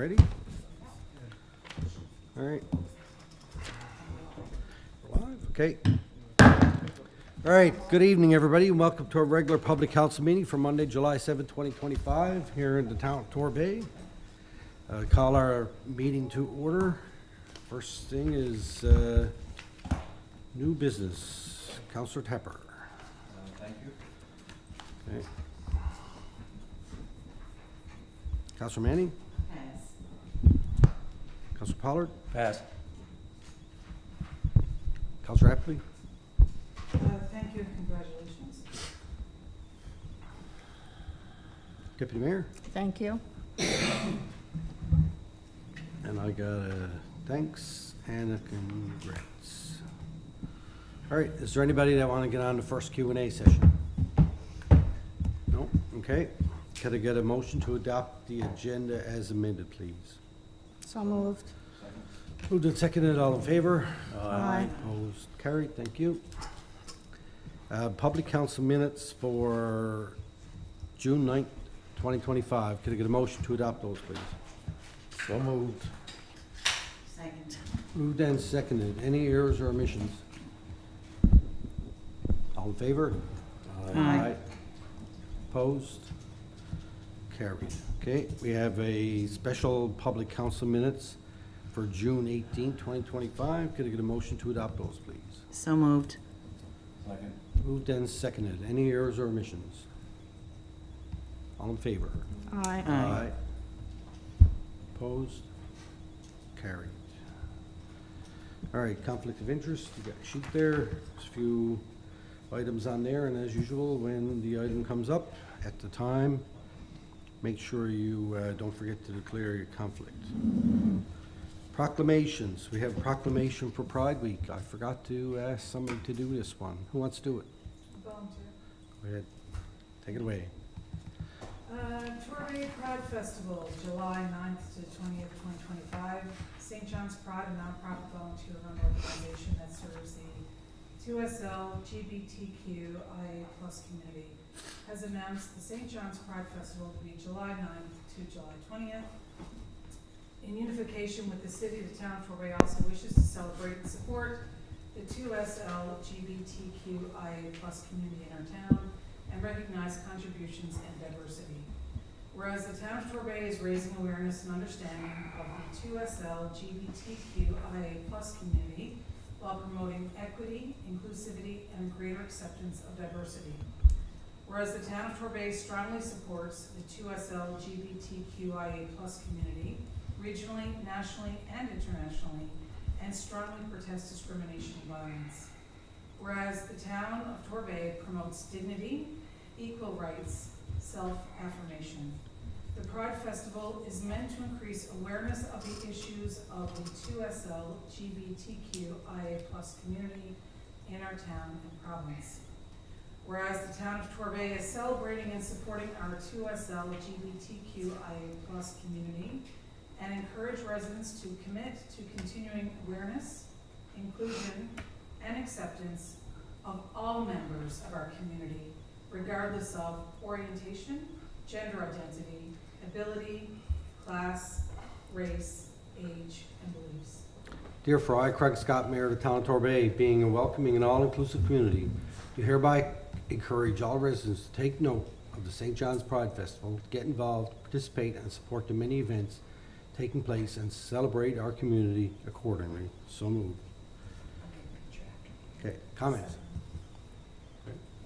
Ready? All right. We're live, okay. All right, good evening, everybody, and welcome to our regular public council meeting for Monday, July 7th, 2025, here in the town of Torbay. Call our meeting to order. First thing is new business. Councilor Tepper. Thank you. Okay. Councilor Manning? Pass. Councilor Pollard? Pass. Councilor Appley? Thank you and congratulations. Deputy Mayor? Thank you. And I got a thanks and a congrats. All right, is there anybody that want to get on the first Q&A session? No? Okay. Could I get a motion to adopt the agenda as amended, please? So moved. Moved and seconded, all in favor? Aye. Opposed, carried, thank you. Public council minutes for June 9th, 2025. Could I get a motion to adopt those, please? So moved. Second. Moved and seconded. Any errors or omissions? All in favor? Aye. Opposed? Carried. Okay, we have a special public council minutes for June 18th, 2025. Could I get a motion to adopt those, please? So moved. Second. Moved and seconded. Any errors or omissions? All in favor? Aye. Aye. Opposed? Carried. All right, conflict of interest, you got a sheet there. There's a few items on there, and as usual, when the item comes up at the time, make sure you don't forget to declare your conflict. Proclamations. We have a proclamation for Pride Week. I forgot to ask somebody to do this one. Who wants to do it? Volunteer. Go ahead. Take it away. Torbay Pride Festival, July 9th to 20th, 2025. St. John's Pride, a nonprofit volunteer-run organization that serves the 2SL LGBTQIA+ community, has announced the St. John's Pride Festival to be July 9th to July 20th. In unification with the city, the town of Torbay also wishes to celebrate and support the 2SL LGBTQIA+ community in our town and recognize contributions and diversity. Whereas the town of Torbay is raising awareness and understanding of the 2SL LGBTQIA+ community while promoting equity, inclusivity, and greater acceptance of diversity. Whereas the town of Torbay strongly supports the 2SL LGBTQIA+ community, regionally, nationally, and internationally, and strongly protests discrimination and violence. Whereas the town of Torbay promotes dignity, equal rights, self-affirmation. The Pride Festival is meant to increase awareness of the issues of the 2SL LGBTQIA+ community in our town and province. Whereas the town of Torbay is celebrating and supporting our 2SL LGBTQIA+ community and encourage residents to commit to continuing awareness, inclusion, and acceptance of all members of our community, regardless of orientation, gender identity, ability, class, race, age, and beliefs. Therefore, I, Craig Scott, Mayor of the town of Torbay, being a welcoming and all-inclusive community, do hereby encourage all residents to take note of the St. John's Pride Festival, get involved, participate, and support the many events taking place, and celebrate our community accordingly. So moved. Okay, comments?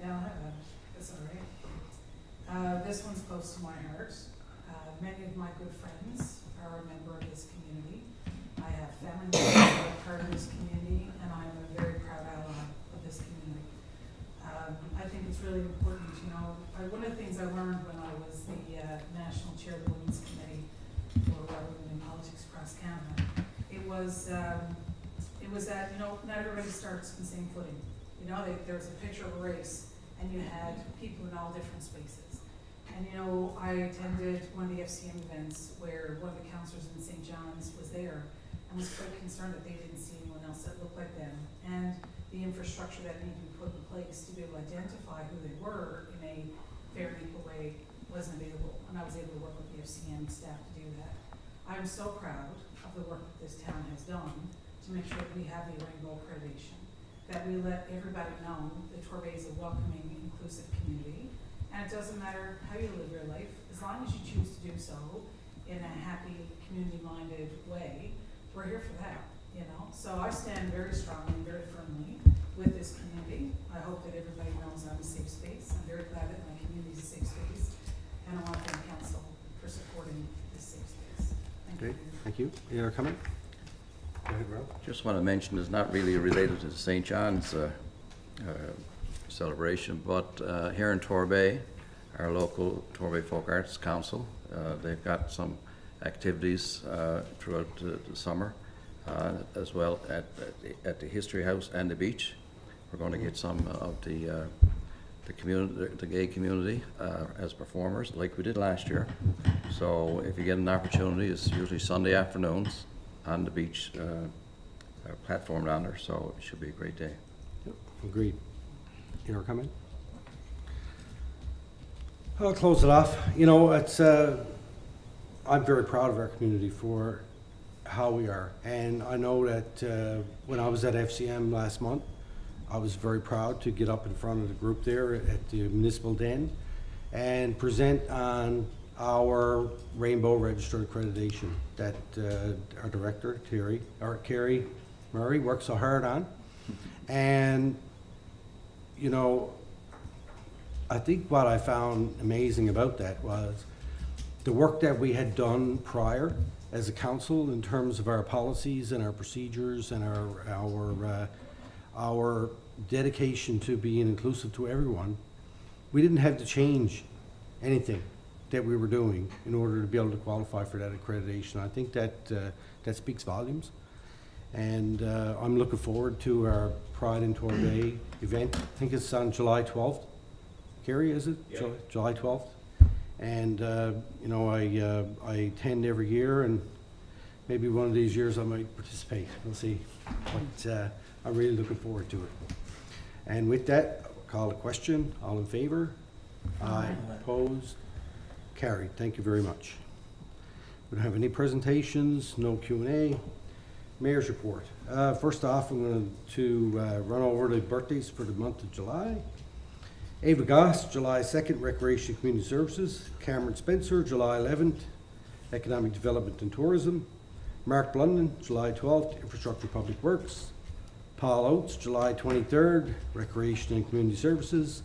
Yeah, I'll have that. That's all right. This one's close to my heart. Many of my good friends are a member of this community. I have family members who are part of this community, and I'm a very proud ally of this community. I think it's really important, you know, one of the things I learned when I was the National Chair of the Women's Committee for Women in Politics across Canada, it was that, you know, not everybody starts on the same footing. You know, there was a picture of a race, and you had people in all different spaces. And you know, I attended one of the FCM events where one of the councillors in St. John's was there and was quite concerned that they didn't see anyone else that looked like them. And the infrastructure that needed to be put in place to be able to identify who they were in a fair and equal way wasn't available. And I was able to work with the FCM staff to do that. I'm so proud of the work that this town has done to make sure that we have the rainbow accreditation, that we let everybody know that Torbay is a welcoming, inclusive community. And it doesn't matter how you live your life, as long as you choose to do so in a happy, community-minded way, we're here for that, you know? So I stand very strongly and very firmly with this community. I hope that everybody knows I'm a safe space. I'm very glad that my community is a safe space. And I want to thank council for supporting this safe space. Thank you. Okay, thank you. Any other comment? Go ahead, Ralph. Just want to mention, it's not really related to the St. John's celebration, but here in Torbay, our local Torbay Folk Arts Council, they've got some activities throughout the summer, as well at the History House and the beach. We're going to get some of the community, the gay community, as performers, like we did last year. So if you get an opportunity, it's usually Sunday afternoons on the beach platform down there, so it should be a great day. Yep, agreed. Any other comment? I'll close it off. You know, it's, I'm very proud of our community for how we are. And I know that when I was at FCM last month, I was very proud to get up in front of the group there at the Municipal Den and present on our Rainbow Register accreditation that our director, Carrie Murray, worked so hard on. And, you know, I think what I found amazing about that was the work that we had done prior as a council in terms of our policies and our procedures and our dedication to being inclusive to everyone. We didn't have to change anything that we were doing in order to be able to qualify for that accreditation. I think that that speaks volumes. And I'm looking forward to our Pride in Torbay event. I think it's on July 12th. Carrie, is it? Yeah. July 12th. And, you know, I attend every year, and maybe one of these years I might participate. We'll see. But I'm really looking forward to it. And with that, I'll call the question. All in favor? Aye. Opposed? Carried. Thank you very much. We don't have any presentations, no Q&A. Mayor's report. First off, I'm going to run over the birthdays for the month of July. Ava Goss, July 2nd, Recreation and Community Services. Cameron Spencer, July 11th, Economic Development and Tourism. Mark Blunden, July 12th, Infrastructure Public Works. Paul Oates, July 23rd, Recreation and Community Services.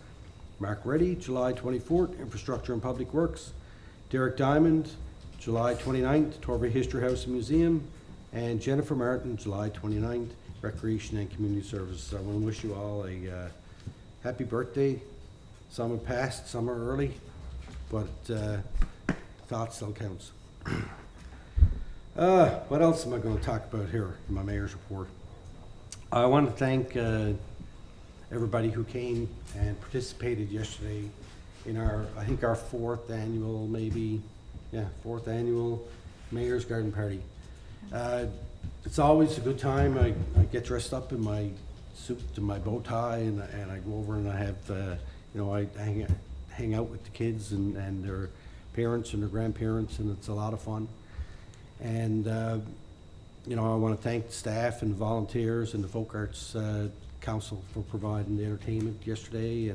Mark Reddy, July 24th, Infrastructure and Public Works. Derek Diamond, July 29th, Torbay History House and Museum. And Jennifer Martin, July 29th, Recreation and Community Services. I want to wish you all a happy birthday. Some are past, some are early, but thought still counts. What else am I going to talk about here in my mayor's report? I want to thank everybody who came and participated yesterday in our, I think our fourth annual Mayor's Garden Party. It's always a good time. I get dressed up in my suit and my bow tie, and I go over and I have, you know, I hang out with the kids and their parents and their grandparents, and it's a lot of fun. And you know, I want to thank the staff and volunteers and the Folk Arts Council for providing the entertainment yesterday,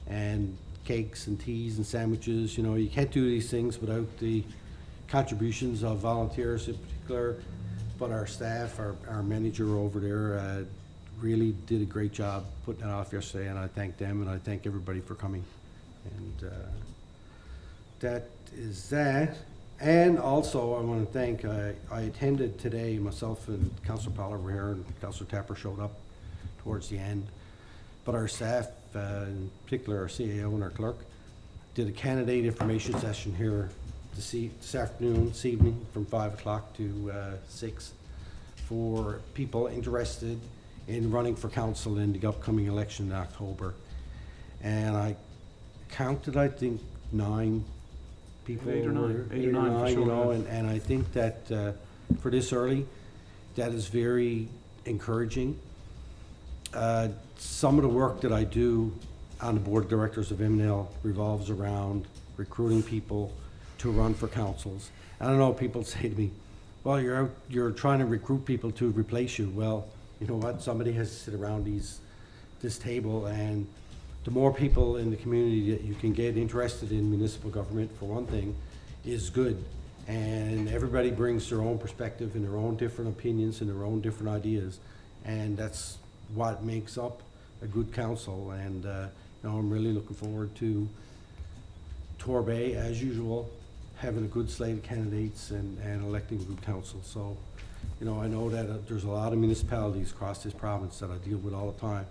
and cakes and teas and sandwiches. You know, you can't do these things without the contributions of volunteers in particular, but our staff, our manager over there really did a great job putting it off yesterday, and I thank them, and I thank everybody for coming. And that is that. And also, I want to thank, I attended today, myself and Councillor Powell were here, and Councillor Tapper showed up towards the end. But our staff, in particular our CAO and our clerk, did a candidate information session here this evening, from 5 o'clock to 6, for people interested in running for council in the upcoming election in October. And I counted, I think, 9 people. 8 or 9, 8 or 9 for you sure, know, yeah. and I think that for this early, that is very encouraging. Some of the work that I do on the board of directors of MNL revolves around recruiting people to run for councils. I don't know, people say to me, well, you're trying to recruit people to replace you. Well, you know what, somebody has to sit around this table, and the more people in the community that you can get interested in municipal government, for one thing, is good. And everybody brings their own perspective and their own different opinions and their own different ideas. And that's what makes up a good council. And you know, I'm really looking forward to Torbay, as usual, having a good slate of candidates and electing a good council. So, you know, I know that there's a lot of municipalities across this province that I deal with all the time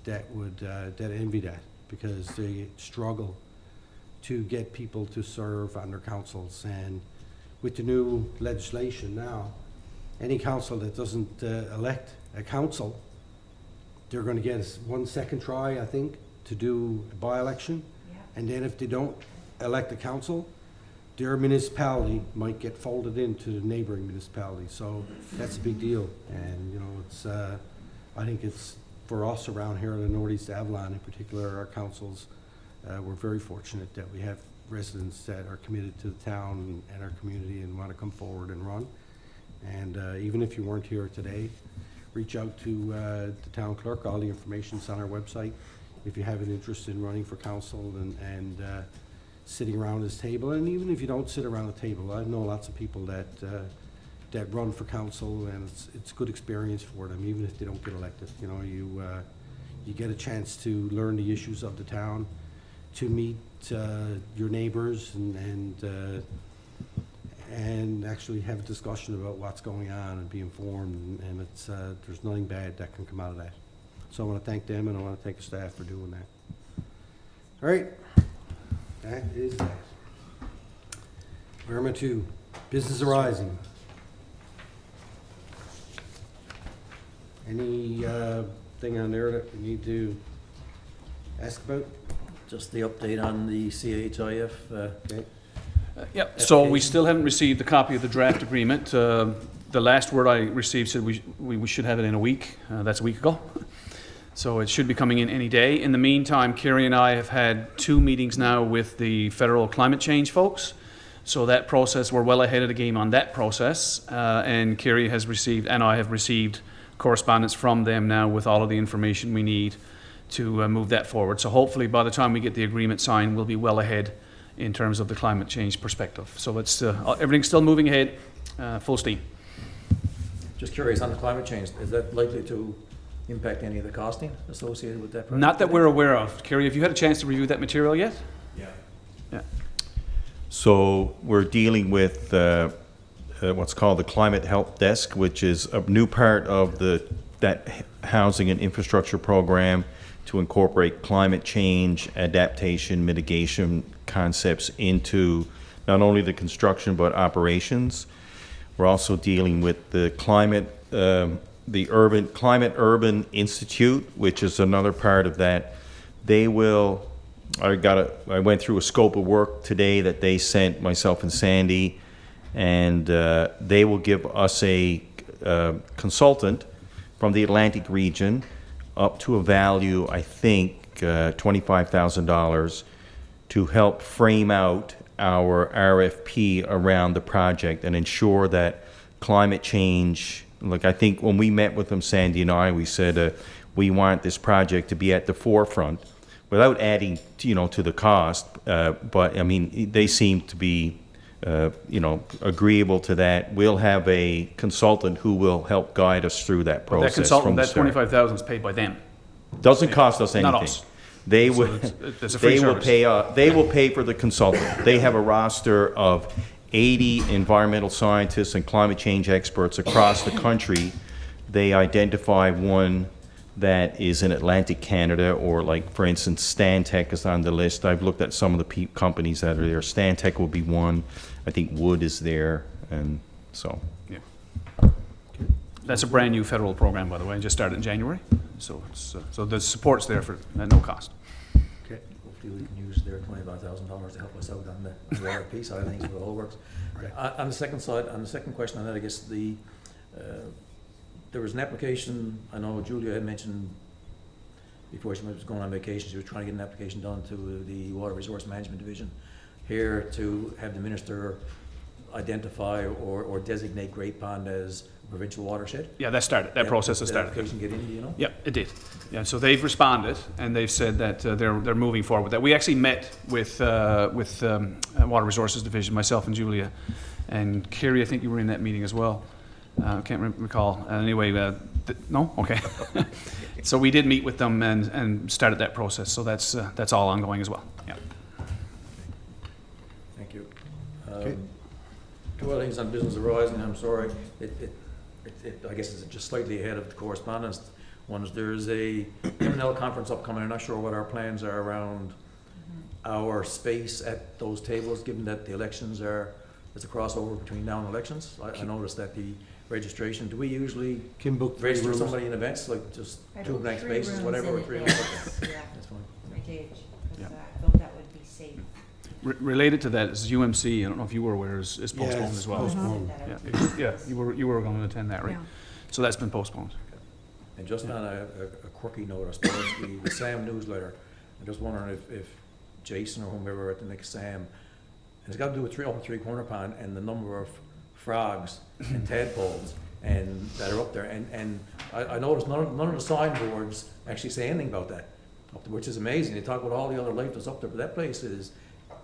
that would that envy that, because they struggle to get people to serve on their councils. And with the new legislation now, any council that doesn't elect a council, they're going to get one second try, I think, to do a by-election. Yeah. And then if they don't elect a council, their municipality might get folded into the neighboring municipality. So that's a big deal. And, you know, it's, I think it's, for us around here in the Northeast Avalon in particular, our councils, we're very fortunate that we have residents that are committed to the town and our community and want to come forward and run. And even if you weren't here today, reach out to the town clerk. All the information's on our website. If you have an interest in running for council and sitting around this table, and even if you don't sit around the table, I know lots of people that that run for council, and it's good experience for them, even if they don't get elected. You know, you get a chance to learn the issues of the town, to meet your neighbors, and actually have a discussion about what's going on and be informed. And it's there's nothing bad that can come out of that. So I want to thank them, and I want to thank the staff for doing that. All right, that is that. Irma 2, business arising. Any thing on there that we need to ask about? Just the update on the CHIF. Okay. Yep, so we still haven't received a copy of the draft agreement. The last word I received said we should have it in a week. That's a week ago. So it should be coming in any day. In the meantime, Kerry and I have had 2 meetings now with the federal climate change folks. So that process, we're well ahead of the game on that process. And Kerry has received, and I have received, correspondence from them now with all of the information we need to move that forward. So hopefully by the time we get the agreement signed, we'll be well ahead in terms of the climate change perspective. So it's everything's still moving ahead, full steam. Just curious on the climate change, is that likely to impact any of the costing associated with that project? Not that we're aware of. Kerry, have you had a chance to review that material yet? Yeah. So we're dealing with what's called the Climate Help Desk, which is a new part of that housing and infrastructure program to incorporate climate change, adaptation, mitigation concepts into not only the construction but operations. We're also dealing with the Climate Urban Institute, which is another part of that. They will. I went through a scope of work today that they sent myself and Sandy, and they will give us a consultant from the Atlantic region up to a value, I think, $25,000 to help frame out our RFP around the project and ensure that climate change, like I think when we met with them, Sandy and I, we said we want this project to be at the forefront without adding, to the cost. But I mean, they seem to be, agreeable to that. We'll have a consultant who will help guide us through that But process. that consultant, from the that start. 25,000 is paid by them. Doesn't cost us anything. Not us. They So will. it's a free They will service. pay. They will pay for the consultant. They have a roster of 80 environmental scientists and climate change experts across the country. They identify one that is in Atlantic Canada, or like, for instance, Stantec is on the list. I've looked at some of the companies that are there. Stantec will be one. I think Wood is there, and so. Yeah. That's a brand new federal program, by the way, just started in January. So it's, so the support's there for at no cost. Okay. Hopefully we can use their $25,000 to help us out on the RFP side of things, if it all works. On the second side, on the second question on that, I guess there was an application, I know Julia had mentioned before she was going on vacation, she was trying to get an application done to the Water Resource Management Division here to have the minister identify or designate Great Pond as a provincial watershed? Yeah, that started, that process has Did started. the application get in, do you know? Yeah, it did. Yeah, so they've responded, and they've said that they're moving forward with that. We actually met with Water Resources Division, myself and Julia, and Kerry, I think you were in that meeting as well. Can't recall. Anyway, no? Okay. So we did meet with them and started that process, so that's all ongoing as well. Yeah. Thank you. Okay. Two other things on business arising, I'm sorry, I guess it's just slightly ahead of the correspondence. One is there's a M&L conference upcoming, I'm not sure what our plans are around our space at those tables, given that the elections are, there's a crossover between now and elections. I noticed that the registration, do we usually Kim booked 3 register rooms. somebody in advance, like just I two booked blank 3 spaces, rooms whatever, or in 3 advance. rooms? Yeah, That's fine. I did, Yeah. because I thought that would be safe. Related to that is UMC, I don't know if you were aware, is postponed Yes, as well. postponed. Yeah, you were going to attend that, right? Yeah. So that's been postponed. And just on a quirky note, I suppose, the SAM newsletter, I'm just wondering if Jason or whomever at the next SAM, and it's got to do with Upper Three Corner Pond and the number of frogs and tadpoles and that are up there, and I noticed none of the signboards actually say anything about that, which is amazing. They talk about all the other life that's up there, but that place is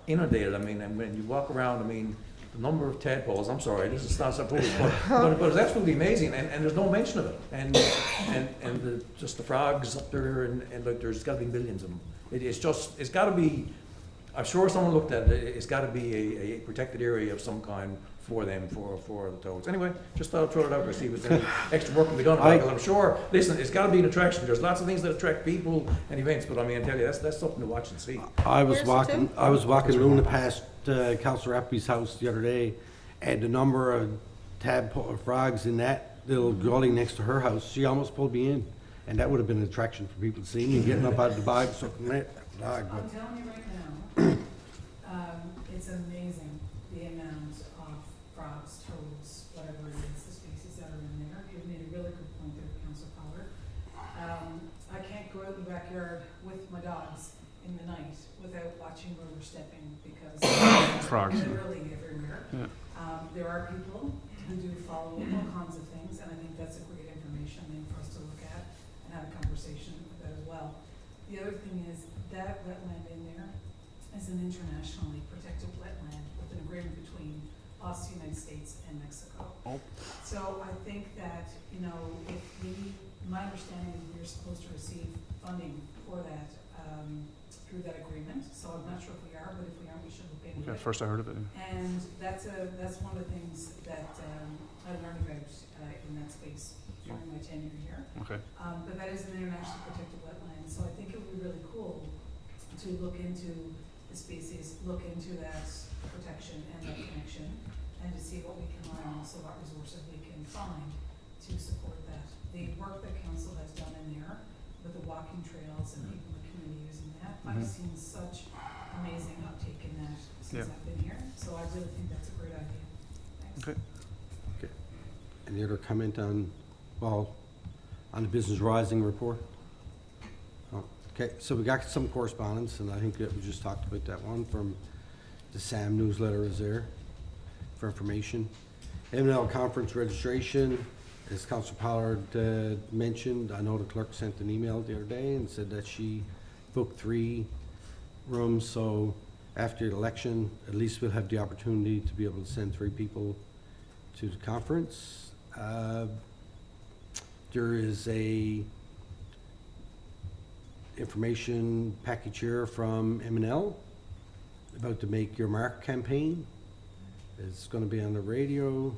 inundated. I mean, and when you walk around, I mean, the number of tadpoles, I'm sorry, this is not so foolish, but it's absolutely amazing, and there's no mention of it. And just the frogs up there, and like, there's gotta be millions of them. It's gotta be, I'm sure someone looked at it, it's gotta be a protected area of some kind for them, for the toads. Anyway, just thought I'd throw it out there, see if there's any extra work to be done about it, because I'm sure, listen, it's gotta be an attraction. There's lots of things that attract people and events, but I mean, I tell you, that's something to watch and see. I was Where's it walking, to? I was walking Luna past Councillor Appy's house the other day, and the number of tadpole frogs in that little gully next to her house, she almost pulled me in. And that would have been an attraction for people to see me getting up out of the bag, sucking that dog. I'm telling you right now, it's amazing the amount of frogs, toads, whatever it is, the species that are in there. You made a really good point there, Councillor Pollard. I can't go out in the backyard with my dogs in the night without watching where we're stepping because Frogs. they're literally everywhere. Yeah. There are people who do follow all kinds of things, and I think that's a great information thing for us to look at and have a conversation about as well. The other thing is that wetland in there is an internationally protected wetland with an agreement between us, the United States, and Mexico. Oh. So I think that, you know, if we, my understanding is we're supposed to receive funding for that, through that agreement, so I'm not sure if we are, but if we aren't, we should look into Okay, it. first I heard of it. And that's one of the things that, I learned about, in that space during my tenure here. Okay. But that is an internationally protected wetland, so I think it would be really cool to look into the species, look into that protection and that connection, and to see what we can learn, also what resources we can find to support that. The work that council has done in there with the walking trails and people in the community using that, I've seen such amazing uptake in that since Yeah. I've been here, so I really think that's a great idea. Thanks. Okay. Any other comment on, well, on the Business Rising report? Oh, okay, so we got some correspondence, and I think that we just talked about that one from the SAM newsletter is there for information. M&L conference registration, as Councilor Pollard mentioned, I know the clerk sent an email the other day and said that she booked 3 rooms, so after the election, at least we'll have the opportunity to be able to send 3 people to the conference. There is a information package here from M&L about the Make Your Mark campaign. It's gonna be on the radio.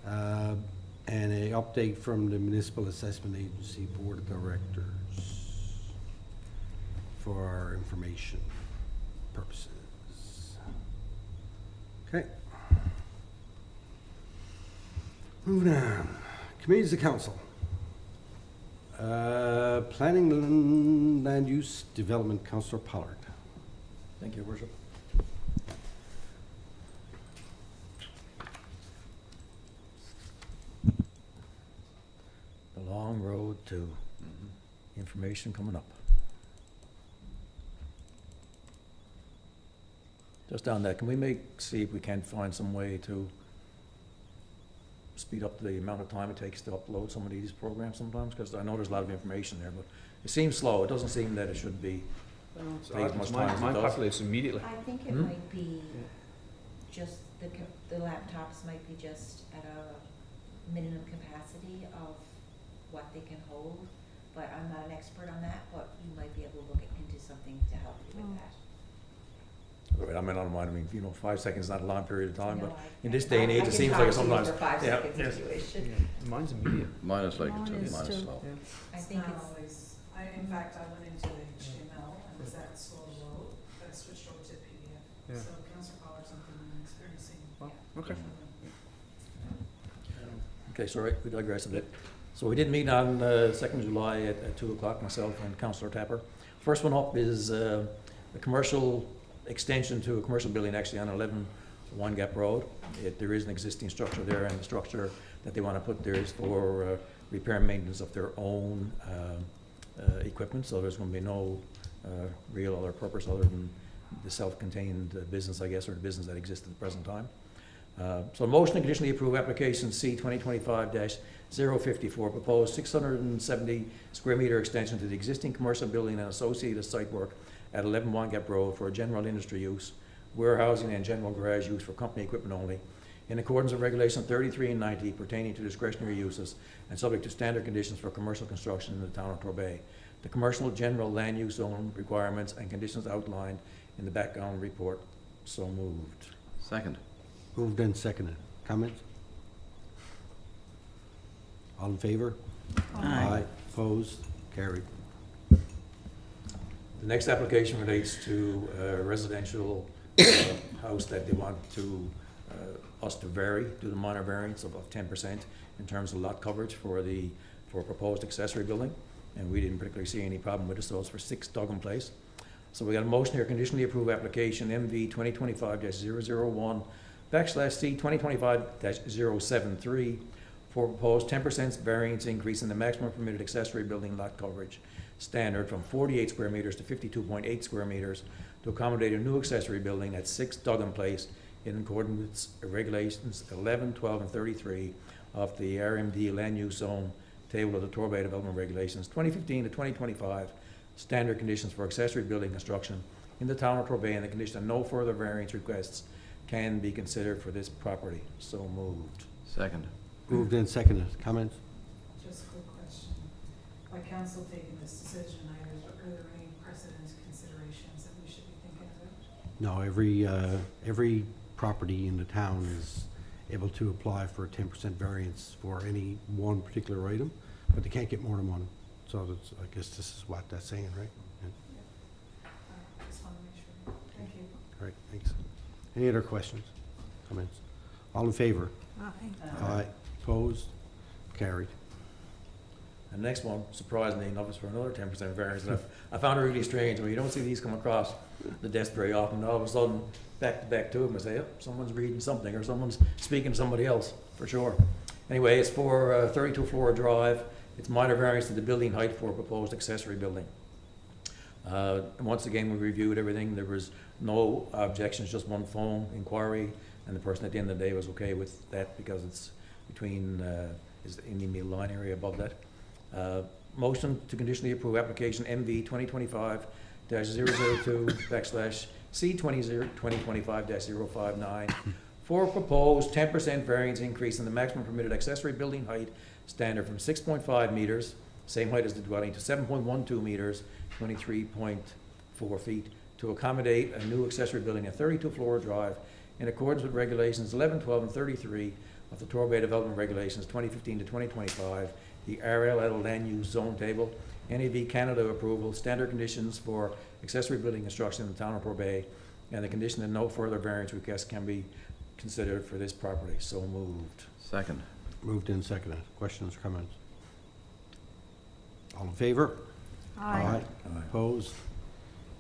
And a update from the Municipal Assessment Agency Board of Directors for our information purposes. Okay. Moving on. Committees of Council. Planning and Land Use Development, Councillor Pollard. Thank you, Your Worship. The long road to information coming up. Just on that, can we see if we can find some way to speed up the amount of time it takes to upload some of these programs sometimes? Because I know there's a lot of information there, but it seems slow. It doesn't seem that it should be. Take as much time as it Mine does. populates immediately. I think it Hmm? might be just, the laptops might be just at a minimum capacity of what they can hold, but I'm not an expert on that, but you might be able to look into something to help you with that. I mean, I don't mind, 5 seconds is not a long period of time, No, but I- in this day and age, I it can seems talk like to you sometimes. for 5 yeah, seconds yes. if you wish. Mine's immediate. Mine is like, Mine is mine is too. slow. I It's think not it's, always, in fact, I went into the HTML and was that slow to load, but I switched over to PDF. Yeah. So Councilor Collar, something I'm experiencing. Okay. Okay, sorry, we digress a bit. So we did meet on 2nd of July at 2 o'clock, myself and Councillor Tapper. First one up is a commercial extension to a commercial building actually on 11 One Gap Road. There is an existing structure there, and the structure that they want to put there is for repair and maintenance of their own equipment, so there's going to be no real other purpose other than the self-contained business, I guess, or the business that exists at the present time. So motion to conditionally approve application C 2025-054, proposed 670 square meter extension to the existing commercial building and associated site work at 11 One Gap Road for general industry use, warehousing and general garage use for company equipment only, in accordance with Regulation 33 and 90 pertaining to discretionary uses and subject to standard conditions for commercial construction in the town of Torbay. The commercial general land use zone requirements and conditions outlined in the background report. So moved. Second. Moved and seconded. Comments? All in favor? Aye. Opposed? Carried. The next application relates to a residential house that they want to, us to vary, do the minor variance of 10% in terms of lot coverage for a proposed accessory building. And we didn't particularly see any problem with it, so it's for 6 Duggan Place. So we got a motion here, conditionally approve application MV 2025-001 /C 2025-073 for proposed 10% variance increase in the maximum permitted accessory building lot coverage standard from 48 square meters to 52.8 square meters to accommodate a new accessory building at 6 Duggan Place in accordance with regulations 11, 12, and 33 of the RMD land use zone table of the Torbay Development Regulations 2015 to 2025 standard conditions for accessory building construction in the town of Torbay, and the condition that no further variance requests can be considered for this property. So moved. Second. Moved and seconded. Comments? Just a quick question. By council taking this decision, are there any precedent considerations that we should be thinking about? No, every property in the town is able to apply for a 10% variance for any one particular item, but they can't get more than one. So that's, I guess this is what that's saying, right? Yeah. Just want to make sure. Thank you. All right, thanks. Any other questions, comments? All in favor? Aye. Aye. Opposed? Carried. And the next one, surprisingly enough, is for another 10% variance. And I found it really strange. When you don't see these come across the desk very often, all of a sudden, back to back to them, I say, oh, someone's reading something or someone's speaking to somebody else, for sure. Anyway, it's for 32 Flora Drive. It's minor variance to the building height for a proposed accessory building. And once again, we reviewed everything. There was no objections, just one phone inquiry, and the person at the end of the day was okay with that because it's between, is in the middle line area above that. Motion to conditionally approve application MV 2025-002 /C 2025-059 for a proposed 10% variance increase in the maximum permitted accessory building height standard from 6.5 meters, same height as the dwelling, to 7.12 meters, 23.4 feet, to accommodate a new accessory building at 32 Flora Drive in accordance with regulations 11, 12, and 33 of the Torbay Development Regulations 2015 to 2025, the RLL Land Use Zone Table, NAV Canada approval, standard conditions for accessory building construction in the town of Torbay, and the condition that no further variance requests can be considered for this property. So moved. Second. Moved and seconded. Questions, comments? All in favor? Aye. Opposed?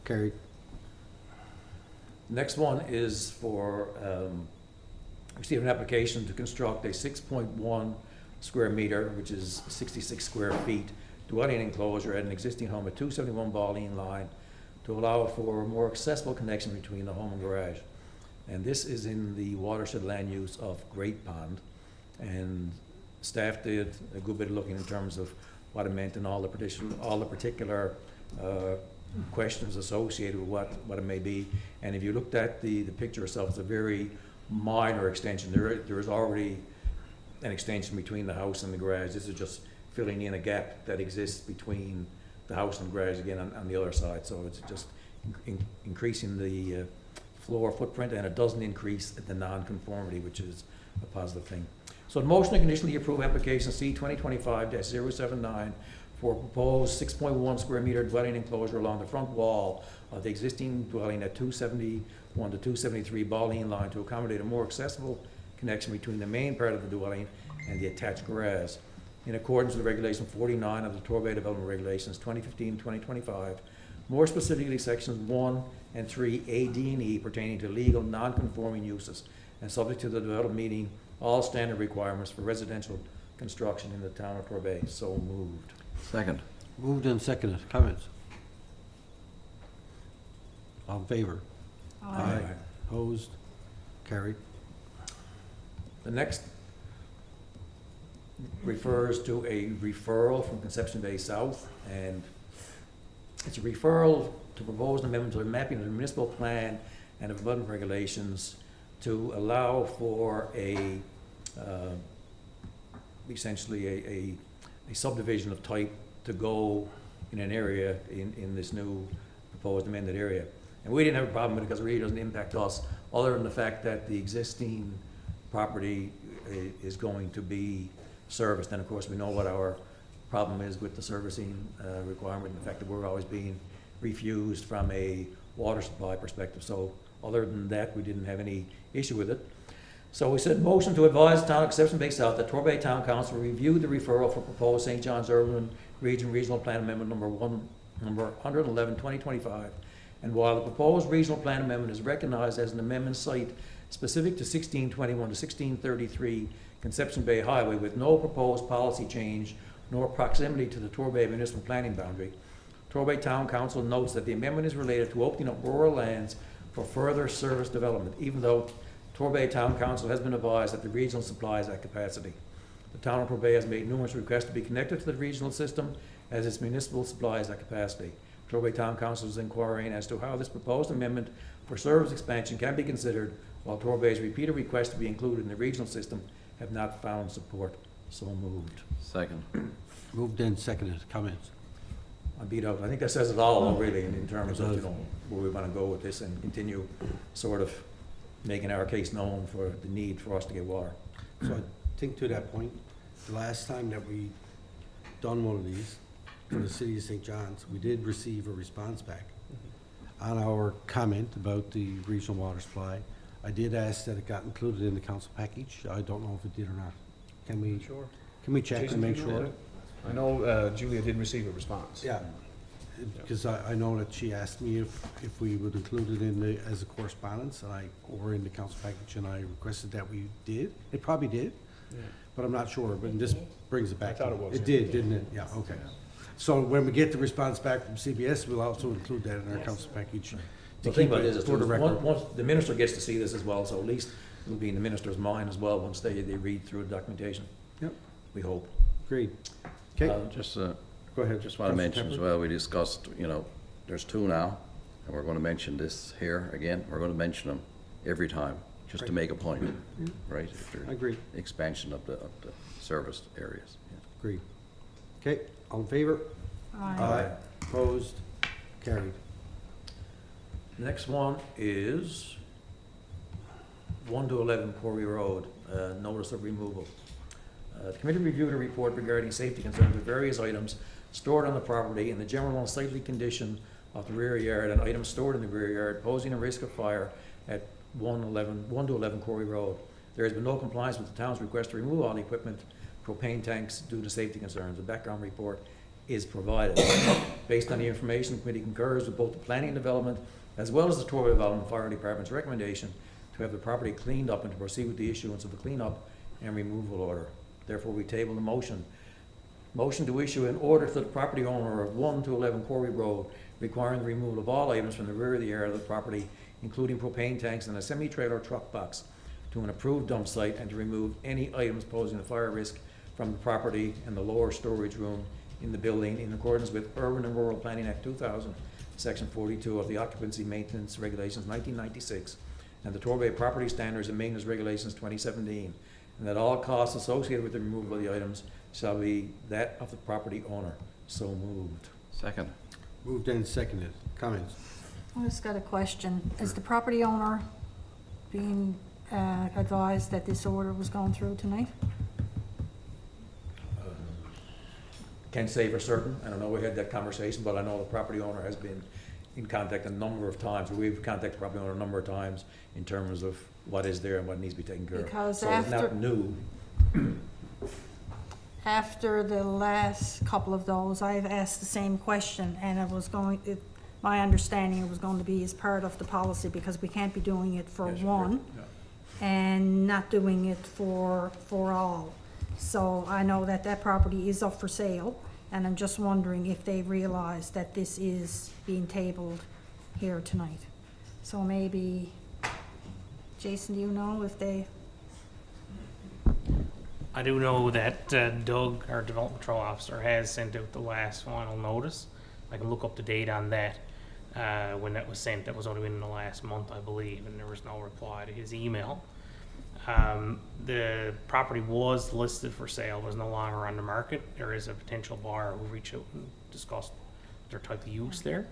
Carried. Next one is for, receive an application to construct a 6.1 square meter, which is 66 square feet, dwelling enclosure at an existing home at 271 Bauline Line to allow for a more accessible connection between the home and garage. And this is in the watershed land use of Great Pond. And staff did a good bit of looking in terms of what it meant and all the particular questions associated with what it may be. And if you looked at the picture itself, it's a very minor extension. There is already an extension between the house and the garage. This is just filling in a gap that exists between the house and the garage again on the other side. So it's just increasing the floor footprint, and it doesn't increase the non-conformity, which is a positive thing. So the motion to conditionally approve application C 2025-079 for proposed 6.1 square meter dwelling enclosure along the front wall of the existing dwelling at 271 to 273 Bauline line to accommodate a more accessible connection between the main part of the dwelling and the attached garage. In accordance with Regulation 49 of the Torbay Development Regulations 2015-2025, more specifically sections 1 and 3 A, D, and E pertaining to legal non-conforming uses and subject to the development meeting all standard requirements for residential construction in the town of Torbay. So moved. Second. Moved and seconded. Comments? All in favor? Aye. Opposed? Carried. The next refers to a referral from Conception Bay South, and it's a referral to propose an amendment to the mapping of the municipal plan and of development regulations to allow for essentially a subdivision of type to go in an area in this new proposed amended area. And we didn't have a problem with it because it really doesn't impact us, other than the fact that the existing property is going to be serviced. And of course, we know what our problem is with the servicing requirement, and the fact that we're always being refused from a water supply perspective. So other than that, we didn't have any issue with it. So we said motion to advise the town of Conception Bay South that Torbay Town Council review the referral for proposed St. John's Urban Regional Plan Amendment number 111, 2025. And while the proposed regional plan amendment is recognized as an amendment site specific to 1621 to 1633 Conception Bay Highway with no proposed policy change nor proximity to the Torbay municipal planning boundary, Torbay Town Council notes that the amendment is related to opening up rural lands for further service development, even though Torbay Town Council has been advised that the regional supply is at capacity. The town of Torbay has made numerous requests to be connected to the regional system as its municipal supply is at capacity. Torbay Town Council is inquiring as to how this proposed amendment for service expansion can be considered, while Torbay's repeated requests to be included in the regional system have not found support. So moved. Second. Moved and seconded. Comments? I beat out, I think that says it all really in terms of, where we want to go with this and continue sort of making our case known for the need for us to get water. So I think to that point, the last time that we done one of these for the city of St. John's, we did receive a response back on our comment about the regional water supply. I did ask that it got included in the council package. I don't know if it did or not. Can we check Jason, and make do you know sure? that? I know Julia did receive a response. Yeah, because I know that she asked me if we would include it in the, as a correspondence, or in the council package, and I requested that we did. It probably did, Yeah. but I'm not sure, but this brings it back. I thought it was. It did, didn't it? Yeah, okay. So when we get the response back from CBS, we'll also include that in our council package. The thing about it is, for the record. once the minister gets to see this as well, so at least it'll be in the minister's mind as well once they read through the documentation. Yep, We hope. agreed. Okay, Just, go ahead. just want to Councilor mention as Tepper. well, we discussed, there's two now, and we're going to mention this here again. We're going to mention them every time, just to Right. make a point, right? If I there's agree, expansion of the serviced areas. agreed. Okay, all in favor? Aye. Opposed? Carried. Next one is 1 to 11 Quarry Road, notice of removal. The committee reviewed a report regarding safety concerns of various items stored on the property and the general unsightly condition of the rear yard and items stored in the rear yard posing a risk of fire at 1 to 11 Quarry Road. There has been no compliance with the town's request to remove all the equipment, propane tanks due to safety concerns. A background report is provided. Based on the information, the committee concurs with both the planning and development as well as the Torbay Development Fire Department's recommendation to have the property cleaned up and to proceed with the issuance of a cleanup and removal order. Therefore, we table the motion. Motion to issue an order to the property owner of 1 to 11 Quarry Road requiring the removal of all items from the rear of the yard of the property including propane tanks and a semi-trailer truck box, to an approved dump site and to remove any items posing a fire risk from the property and the lower storage room in the building in accordance with Urban and Rural Planning Act 2000, Section 42 of the Occupancy Maintenance Regulations 1996, and the Torbay Property Standards and Maintenance Regulations 2017, and that all costs associated with the removal of the items shall be that of the property owner. So moved. Second. Moved and seconded. Comments? I just got a question. Is the property owner being advised that this order was going through tonight? Can't say for certain. I don't know, we had that conversation, but I know the property owner has been in contact a number of times. We've contacted the property owner a number of times in terms of what is there and what needs to be taken care of. Because So it's not after- new. After the last couple of those, I've asked the same question, and my understanding it was going to be as part of the policy, because we can't be doing it for Yes, you're one correct. and not doing it for all. So I know that that property is up for sale, and I'm just wondering if they realize that this is being tabled here tonight. So maybe, Jason, do you know if they, I do know that Doug, our development control officer, has sent out the last final notice. I can look up the date on that, when that was sent. That was only in the last month, I believe, and there was no reply to his email. The property was listed for sale, was no longer on the market. There is a potential buyer who reached out and discussed their type of use there.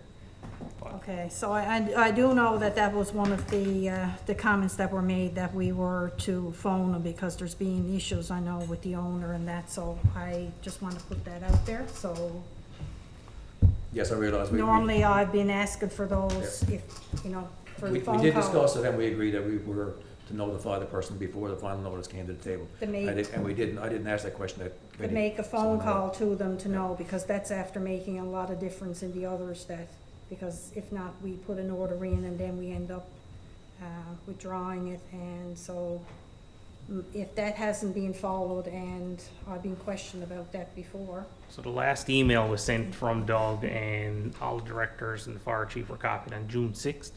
But okay, so I do know that that was one of the comments that were made, that we were to phone them because there's been issues, I know, with the owner and that, so I just want to put that out there, so. Yes, I realize. Normally, I've been asking for those, if, for the We phone call. did discuss it, and we agreed that we were to notify the person before the final notice came to the table. To make- And I didn't ask that question at To committee. make a phone So, call to them to know, because that's after making a lot of difference in the others that, because if not, we put an order in and then we end up withdrawing it, and so if that hasn't been followed, and I've been questioned about that before. So the last email was sent from Doug, and all the directors and the fire chief were copied on June 6th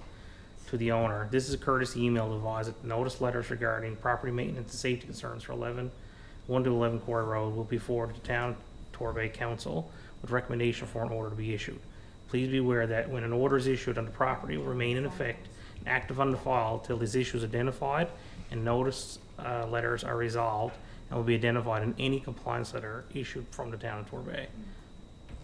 to the owner. This is a courtesy email to advise that notice letters regarding property maintenance and safety concerns for 1 to 11 Quarry Road will be forwarded to Town Torbay Council with recommendation for an order to be issued. Please be aware that when an order is issued on the property, it will remain in effect and active on the file till this issue is identified and notice letters are resolved, and will be identified in any compliance letter issued from the town of Torbay.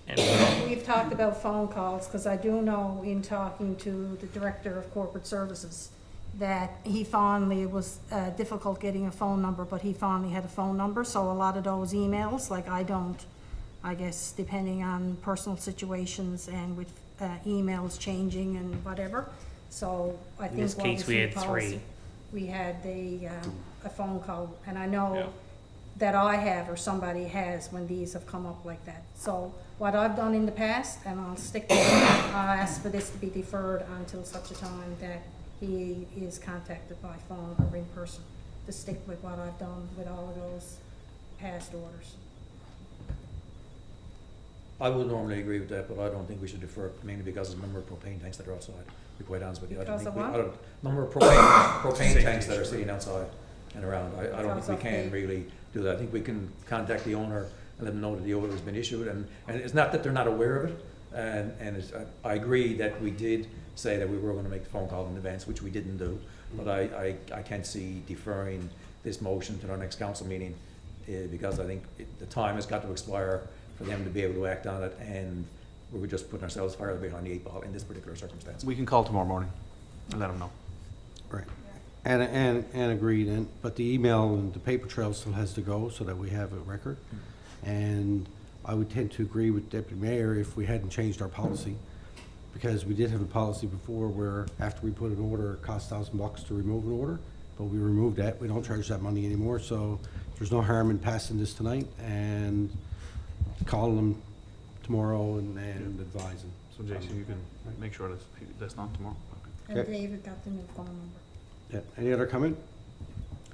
And We've talked about phone calls, because I do know in talking to the Director of Corporate Services that he found it was difficult getting a phone number, but he finally had a phone number, so a lot of those emails, like I don't, I guess depending on personal situations and with emails changing and whatever, so I think. In this what case, was we the had policy, 3. We had a phone call, and I Yeah. know that I have or somebody has when these have come up like that. So what I've done in the past, and I'll stick to it, I ask for this to be deferred until such a time that he is contacted by phone or in person, to stick with what I've done with all of those past orders. I would normally agree with that, but I don't think we should defer, mainly because of the number of propane tanks that are outside, to be quite honest with you. I don't Because think of we- what? I don't- Number of propane tanks that are sitting outside and around. I don't Because think of we can the- really do that. I think we can contact the owner and let them know that the order has been issued, and it's not that they're not aware of it, and it's, I agree that we did say that we were gonna make the phone call in advance, which we didn't do, but I can't see deferring this motion to our next council meeting, because I think the time has got to expire for them to be able to act on it, and we were just putting ourselves farther behind the 8 ball in this particular circumstance. We can call tomorrow morning and let them know. Right. And agreed, but the email and the paper trail still has to go so that we have a record. And I would tend to agree with Deputy Mayor if we hadn't changed our policy, because we did have a policy before where after we put an order, it cost $1,000 to remove an order, but we removed that. We don't charge that money anymore, so there's no harm in passing this tonight and calling them tomorrow and advising. So Jason, you can make sure that's not tomorrow. And Okay. David got the new phone number. Yeah. Any other comment?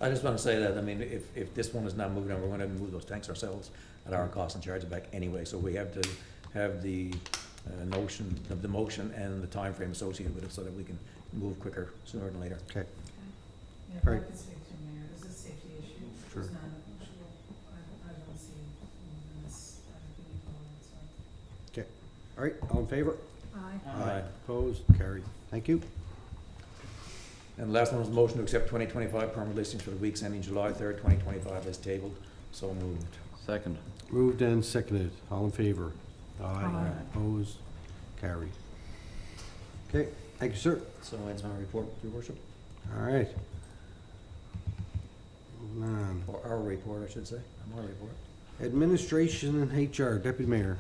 I just wanna say that, I mean, if this one is not moving, we're gonna move those tanks ourselves at our cost and charge it back anyway, so we have to have the notion, of the motion and the time frame associated with it, so that we can move quicker sooner than later. Okay. Yeah, if I Right. could speak to Mayor, it's a safety issue. Sure. It's not negotiable. I don't see this, being followed, so. Okay. All right, all in favor? Aye. Aye. Opposed? Carried. Thank you. And the last one was motion to accept 2025 permit listings for the weeks ending July 3rd, 2025 as tabled. So moved. Second. Moved and seconded. All in favor? Aye. Opposed? Carried. Okay, thank you, sir. So ends my report, Your Worship. All right. Moving on. Or our report, I should say. My report. Administration and HR, Deputy Mayor.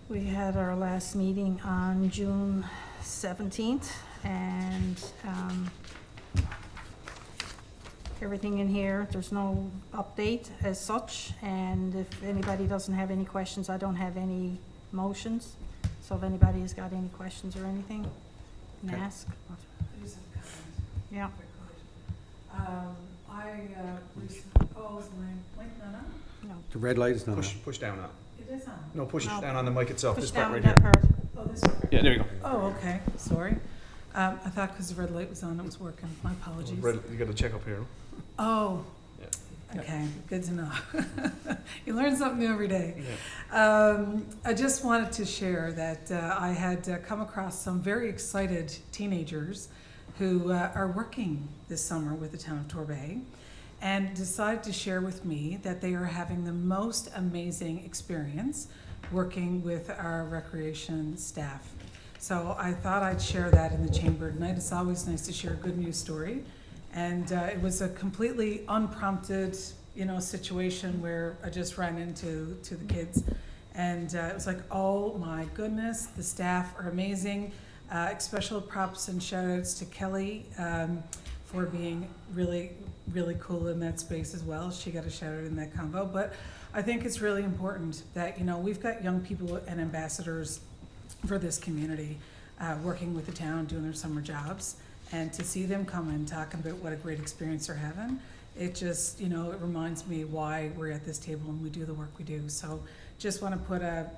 We had our last meeting on June 17th, and everything in here, there's no update as such, and if anybody doesn't have any questions, I don't have any motions. So if anybody has got any questions or anything, you can Okay. ask. I just have a comment. Yeah. I recently, oh, is my mic not on? No. The red light is not on. Push down on. It is on. No, push No. down on the mic itself, Push this part down right that here. part. Oh, this one? Yeah, there you go. Oh, okay, sorry. I thought because the red light was on, it was working. My apologies. You gotta check up here. Oh, Yeah. okay, good to know. You learn something new every day. Yeah. I just wanted to share that I had come across some very excited teenagers who are working this summer with the town of Torbay, and decided to share with me that they are having the most amazing experience working with our recreation staff. So I thought I'd share that in the chamber tonight. It's always nice to share a good news story. And it was a completely unprompted, situation where I just ran into the kids. And it was like, oh my goodness, the staff are amazing. Special props and shout outs to Kelly for being really, really cool in that space as well. She got a shout out in that convo. But I think it's really important that, we've got young people and ambassadors for this community working with the town, doing their summer jobs. And to see them come and talk about what a great experience they're having, it just, it reminds me why we're at this table and we do the work we do. So just want to put a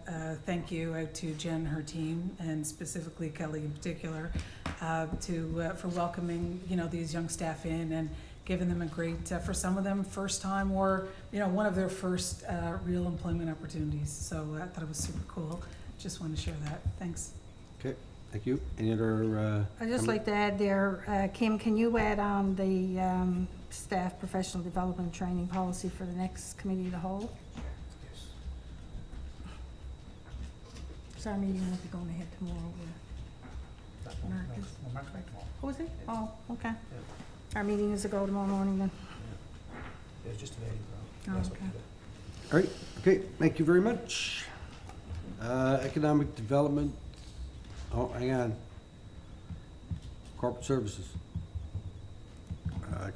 thank you out to Jen and her team, and specifically Kelly in particular, for welcoming, these young staff in and giving them a great, for some of them, first time or, one of their first real employment opportunities. So I thought it was super cool. Just want to share that. Thanks. Okay, thank you. Any other? I'd just like to add there, Kim, can you add on the staff professional development training policy for the next committee of the whole? So our meeting will be going ahead tomorrow with Marcus. Oh, is it? Oh, okay. Our meeting is to go tomorrow morning then. It was just today. Oh, okay. All right, okay, thank you very much. Economic development, oh, hang on. Corporate services.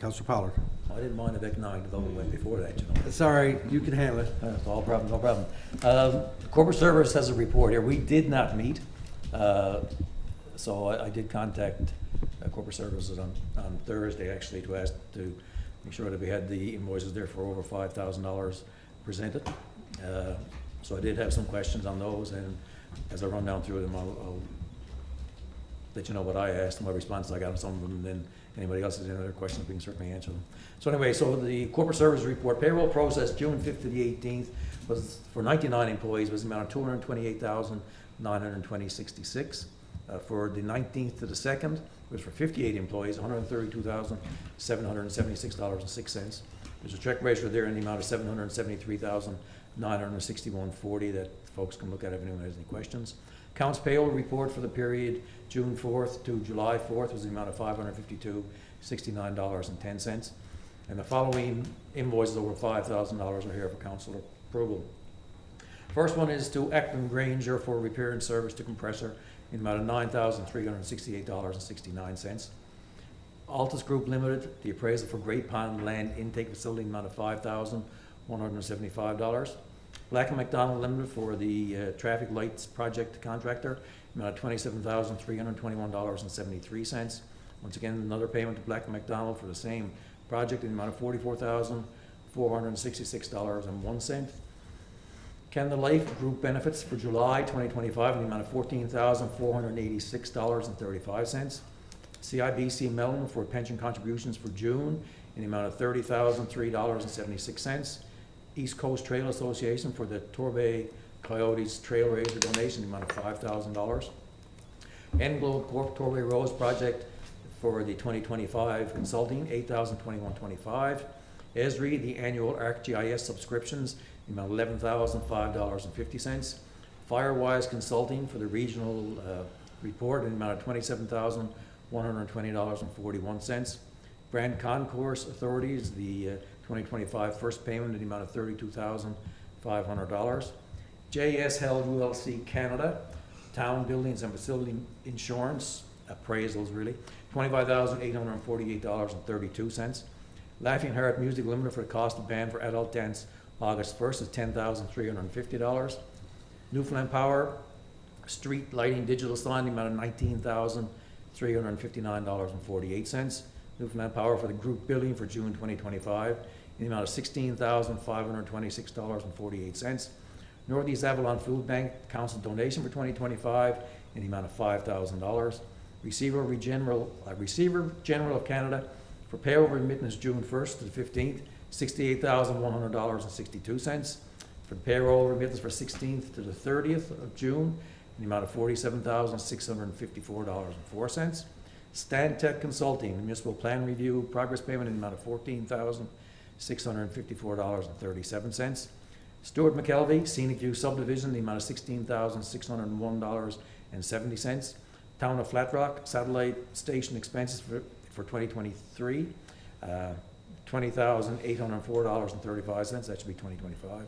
Counselor Pollard. I didn't mind if economic development went before that, Sorry, you can handle it. No problem, no problem. Corporate Service has a report here. We did not meet, so I did contact Corporate Services on Thursday, actually, to ask to make sure that we had the invoices there for over $5,000 presented. So I did have some questions on those, and as I run down through them, I'll let you know what I asked and what responses I got on some of them, and then anybody else has any other questions, we can certainly answer them. So anyway, so the corporate service report, payroll process June 5th to the 18th was for 99 employees, was the amount of $228,920.66. For the 19th to the 2nd, was for 58 employees, $132,776.06. There's a check register there in the amount of $773,961.40 that folks can look at if anyone has any questions. Accounts payable report for the period June 4th to July 4th was the amount of $552.69.10. And the following invoices over $5,000 are here for council approval. First one is to Acton Granger for repair and service to compressor in the amount of $9,368.69. Altus Group Limited, the appraisal for Great Pond Land Intake Facility in the amount of $5,175. Black & McDonald Limited for the traffic lights project contractor, amount of $27,321.73. Once again, another payment to Black & McDonald for the same project in the amount of $44,466.01. Canada Life Group benefits for July 2025 in the amount of $14,486.35. CIBC Mellon for pension contributions for June in the amount of $30,003.76. East Coast Trail Association for the Torbay Coyotes Trail Raiser donation in the amount of $5,000. Englobe Corp Torbay Rose Project for the 2025 consulting, $8,021.25. Esri, the annual ArcGIS subscriptions, the amount of $11,005.50. Firewise Consulting for the regional report in the amount of $27,120.41. Brand Concourse Authorities, the 2025 first payment in the amount of $32,500. JS Held ULC Canada, Town Buildings and Facility Insurance, appraisals really, $25,848.32. Laughing Heart Music Limited for the cost of band for adult dance August 1st is $10,350. Newfoundland Power Street Lighting Digital Sign, the amount of $19,359.48. Newfoundland Power for the group building for June 2025 in the amount of $16,526.48. Northeast Avalon Food Bank Council donation for 2025 in the amount of $5,000. Receiver General of Canada for payroll remittance June 1st to the 15th, $68,100.62. For payroll remittance for 16th to the 30th of June in the amount of $47,654.04. Stantec Consulting, municipal plan review, progress payment in the amount of $14,654.37. Stuart McKelvey, Scenic View Subdivision, the amount of $16,601.70. Town of Flat Rock, satellite station expenses for 2023, $20,804.35, that should be 2025.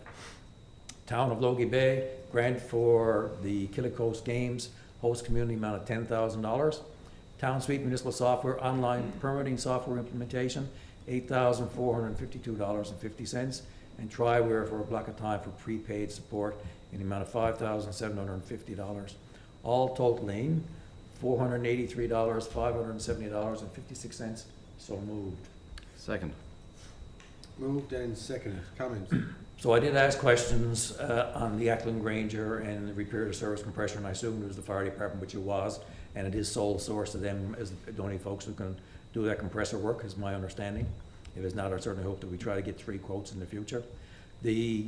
Town of Logie Bay, grant for the Killicoast Games, host community amount of $10,000. Town Suite Municipal Software Online Permitting Software Implementation, $8,452.50. And Triware for a block of time for prepaid support in the amount of $5,750. All totaling $483,570.56. So moved. Second. Moved and seconded. Comments? So I did ask questions on the Ackland Granger and the repair to service compressor, and I assumed it was the fire department, which it was, and it is sole source to them as the only folks who can do that compressor work, is my understanding. If it's not, I certainly hope that we try to get 3 quotes in the future. The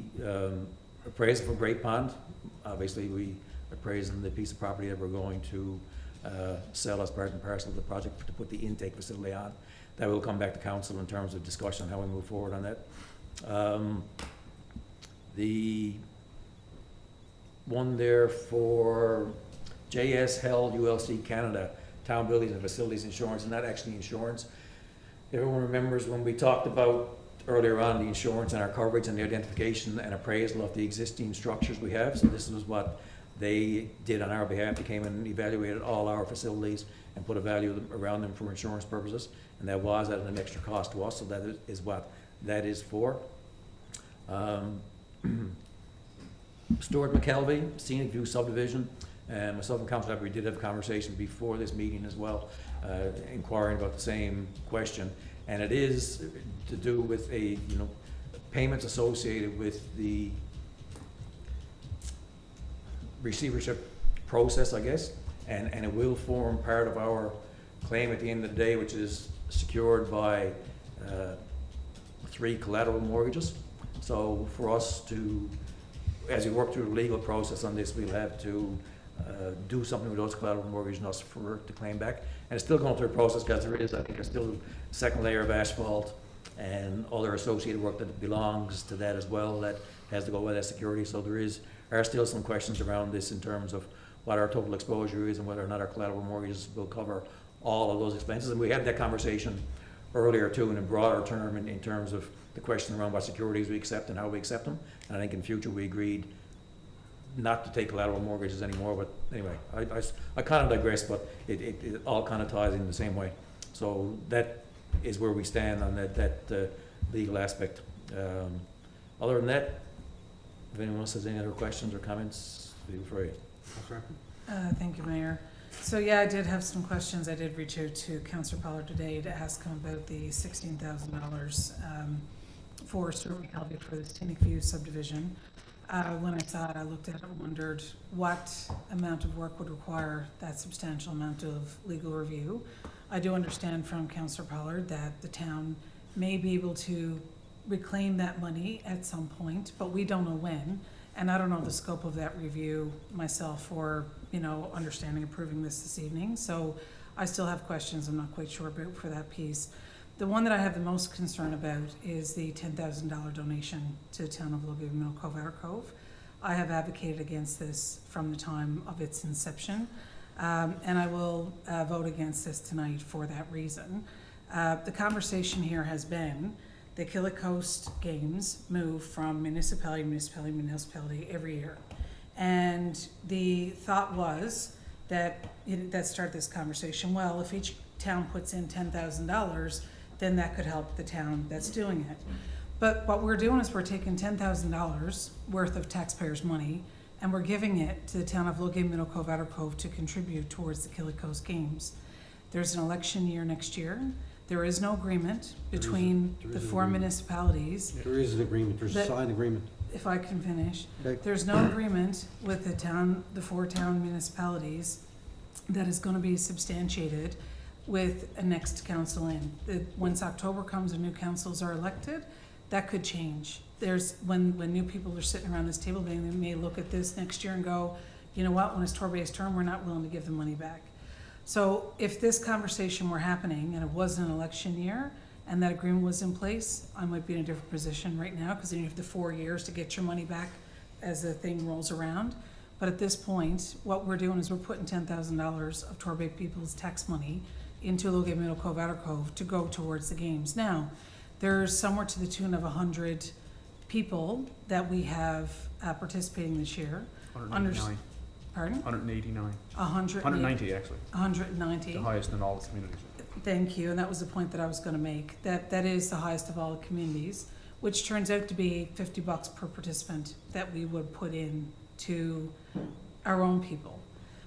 appraisal for Great Pond, obviously we appraising the piece of property that we're going to sell as part and parcel of the project to put the intake facility on. That will come back to council in terms of discussion on how we move forward on that. The one there for JS Held ULC Canada, Town Buildings and Facilities Insurance, and not actually insurance. Everyone remembers when we talked about earlier on the insurance and our coverage and the identification and appraisal of the existing structures we have. So this was what they did on our behalf. They came and evaluated all our facilities and put a value around them for insurance purposes. And that was at an extra cost to us, so that is what that is for. Stuart McKelvey, Scenic View Subdivision, and myself and Councilor, we did have a conversation before this meeting as well, inquiring about the same question. And it is to do with payments associated with the receivership process, I guess, and it will form part of our claim at the end of the day, which is secured by 3 collateral mortgages. So for us to, as we work through the legal process on this, we'll have to do something with those collateral mortgages and us for to claim back. And it's still going through a process because I think there's still a second layer of asphalt and other associated work that belongs to that as well that has to go with that security. So there are still some questions around this in terms of what our total exposure is and whether or not our collateral mortgages will cover all of those expenses. And we had that conversation earlier too in a broader term in terms of the question around what securities we accept and how we accept them. And I think in future we agreed not to take collateral mortgages anymore, but anyway, I kind of digress, but it all kind of ties in the same way. So that is where we stand on that legal aspect. Other than that, if anyone else has any other questions or comments, feel free. Thank you, Mayor. So yeah, I did have some questions. I did reach out to Councillor Pollard today to ask him about the $16,000 for Stuart McKelvey for the Scenic View subdivision. When I saw it, I looked at it and wondered what amount of work would require that substantial amount of legal review. I do understand from Councillor Pollard that the town may be able to reclaim that money at some point, but we don't know when. And I don't know the scope of that review myself or, understanding approving this evening. So I still have questions I'm not quite sure about for that piece. The one that I have the most concern about is the $10,000 donation to the town of Logan Middle Cove, Outer Cove. I have advocated against this from the time of its inception, and I will vote against this tonight for that reason. The conversation here has been the Killick Coast Games move from municipality to municipality to municipality every year. And the thought was that started this conversation, well, if each town puts in $10,000, then that could help the town that's doing it. But what we're doing is we're taking $10,000 worth of taxpayers' money and we're giving it to the town of Logan Middle Cove, Outer Cove to contribute towards the Killick Coast Games. There's an election year next year. There is no agreement between the four municipalities. There is an agreement, there's a That- signed agreement. If I can finish, Okay. there's no agreement with the four town municipalities that is gonna be substantiated with a next council in. Once October comes and new councils are elected, that could change. When new people are sitting around this table, they may look at this next year and go, you know what, when it's Torbay's term, we're not willing to give the money back. So if this conversation were happening and it wasn't an election year and that agreement was in place, I might be in a different position right now, because then you have the 4 years to get your money back as the thing rolls around. But at this point, what we're doing is we're putting $10,000 of Torbay people's tax money into Logan Middle Cove, Outer Cove to go towards the games. Now, there's somewhere to the tune of 100 people that we have participating this year. 189, Pardon? 189, 100. 190 actually, 190. the highest in all the communities. Thank you, and that was the point that I was gonna make, that is the highest of all the communities, which turns out to be $50 per participant that we would put in to our own people.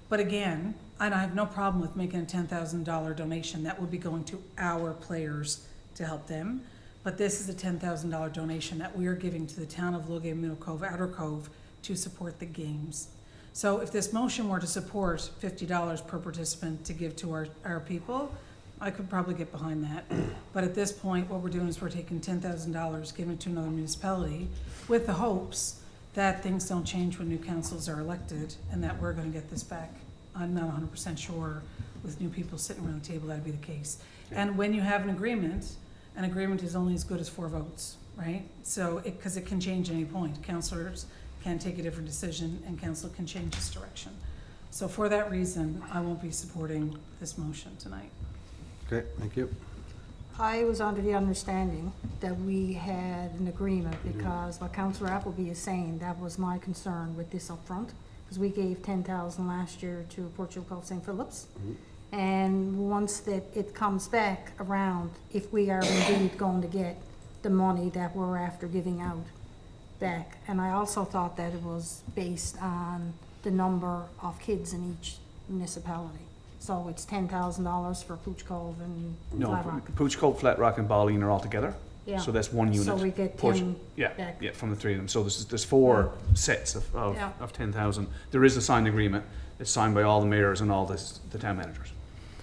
But again, and I have no problem with making a $10,000 donation, that would be going to our players to help them. But this is a $10,000 donation that we are giving to the town of Logan Middle Cove, Outer Cove, to support the games. So if this motion were to support $50 per participant to give to our people, I could probably get behind that. But at this point, what we're doing is we're taking $10,000, giving it to another municipality with the hopes that things don't change when new councils are elected and that we're gonna get this back. I'm not 100% sure with new people sitting around the table that'd be the case. And when you have an agreement is only as good as 4 votes, right? So, because it can change at any point. Councilors can take a different decision and council can change its direction. So for that reason, I won't be supporting this motion tonight. Okay, thank you. I was under the understanding that we had an agreement, because what Councillor Appleby is saying, that was my concern with this upfront, because we gave 10,000 last year to Portugal Gulf St. Philip's. And once that it comes back around, if we are indeed going to get the money that we're after giving out back. And I also thought that it was based on the number of kids in each municipality. So it's $10,000 for Pooch Cove and No, Flat Rock. Pooch Cove, Flat Rock and Ballyne are all together. Yeah. So that's one unit. So we get Portion- 10 Yeah, back. yeah, from the three of them. So there's 4 sets Yeah. of 10,000. There is a signed agreement. It's signed by all the mayors and all the town managers.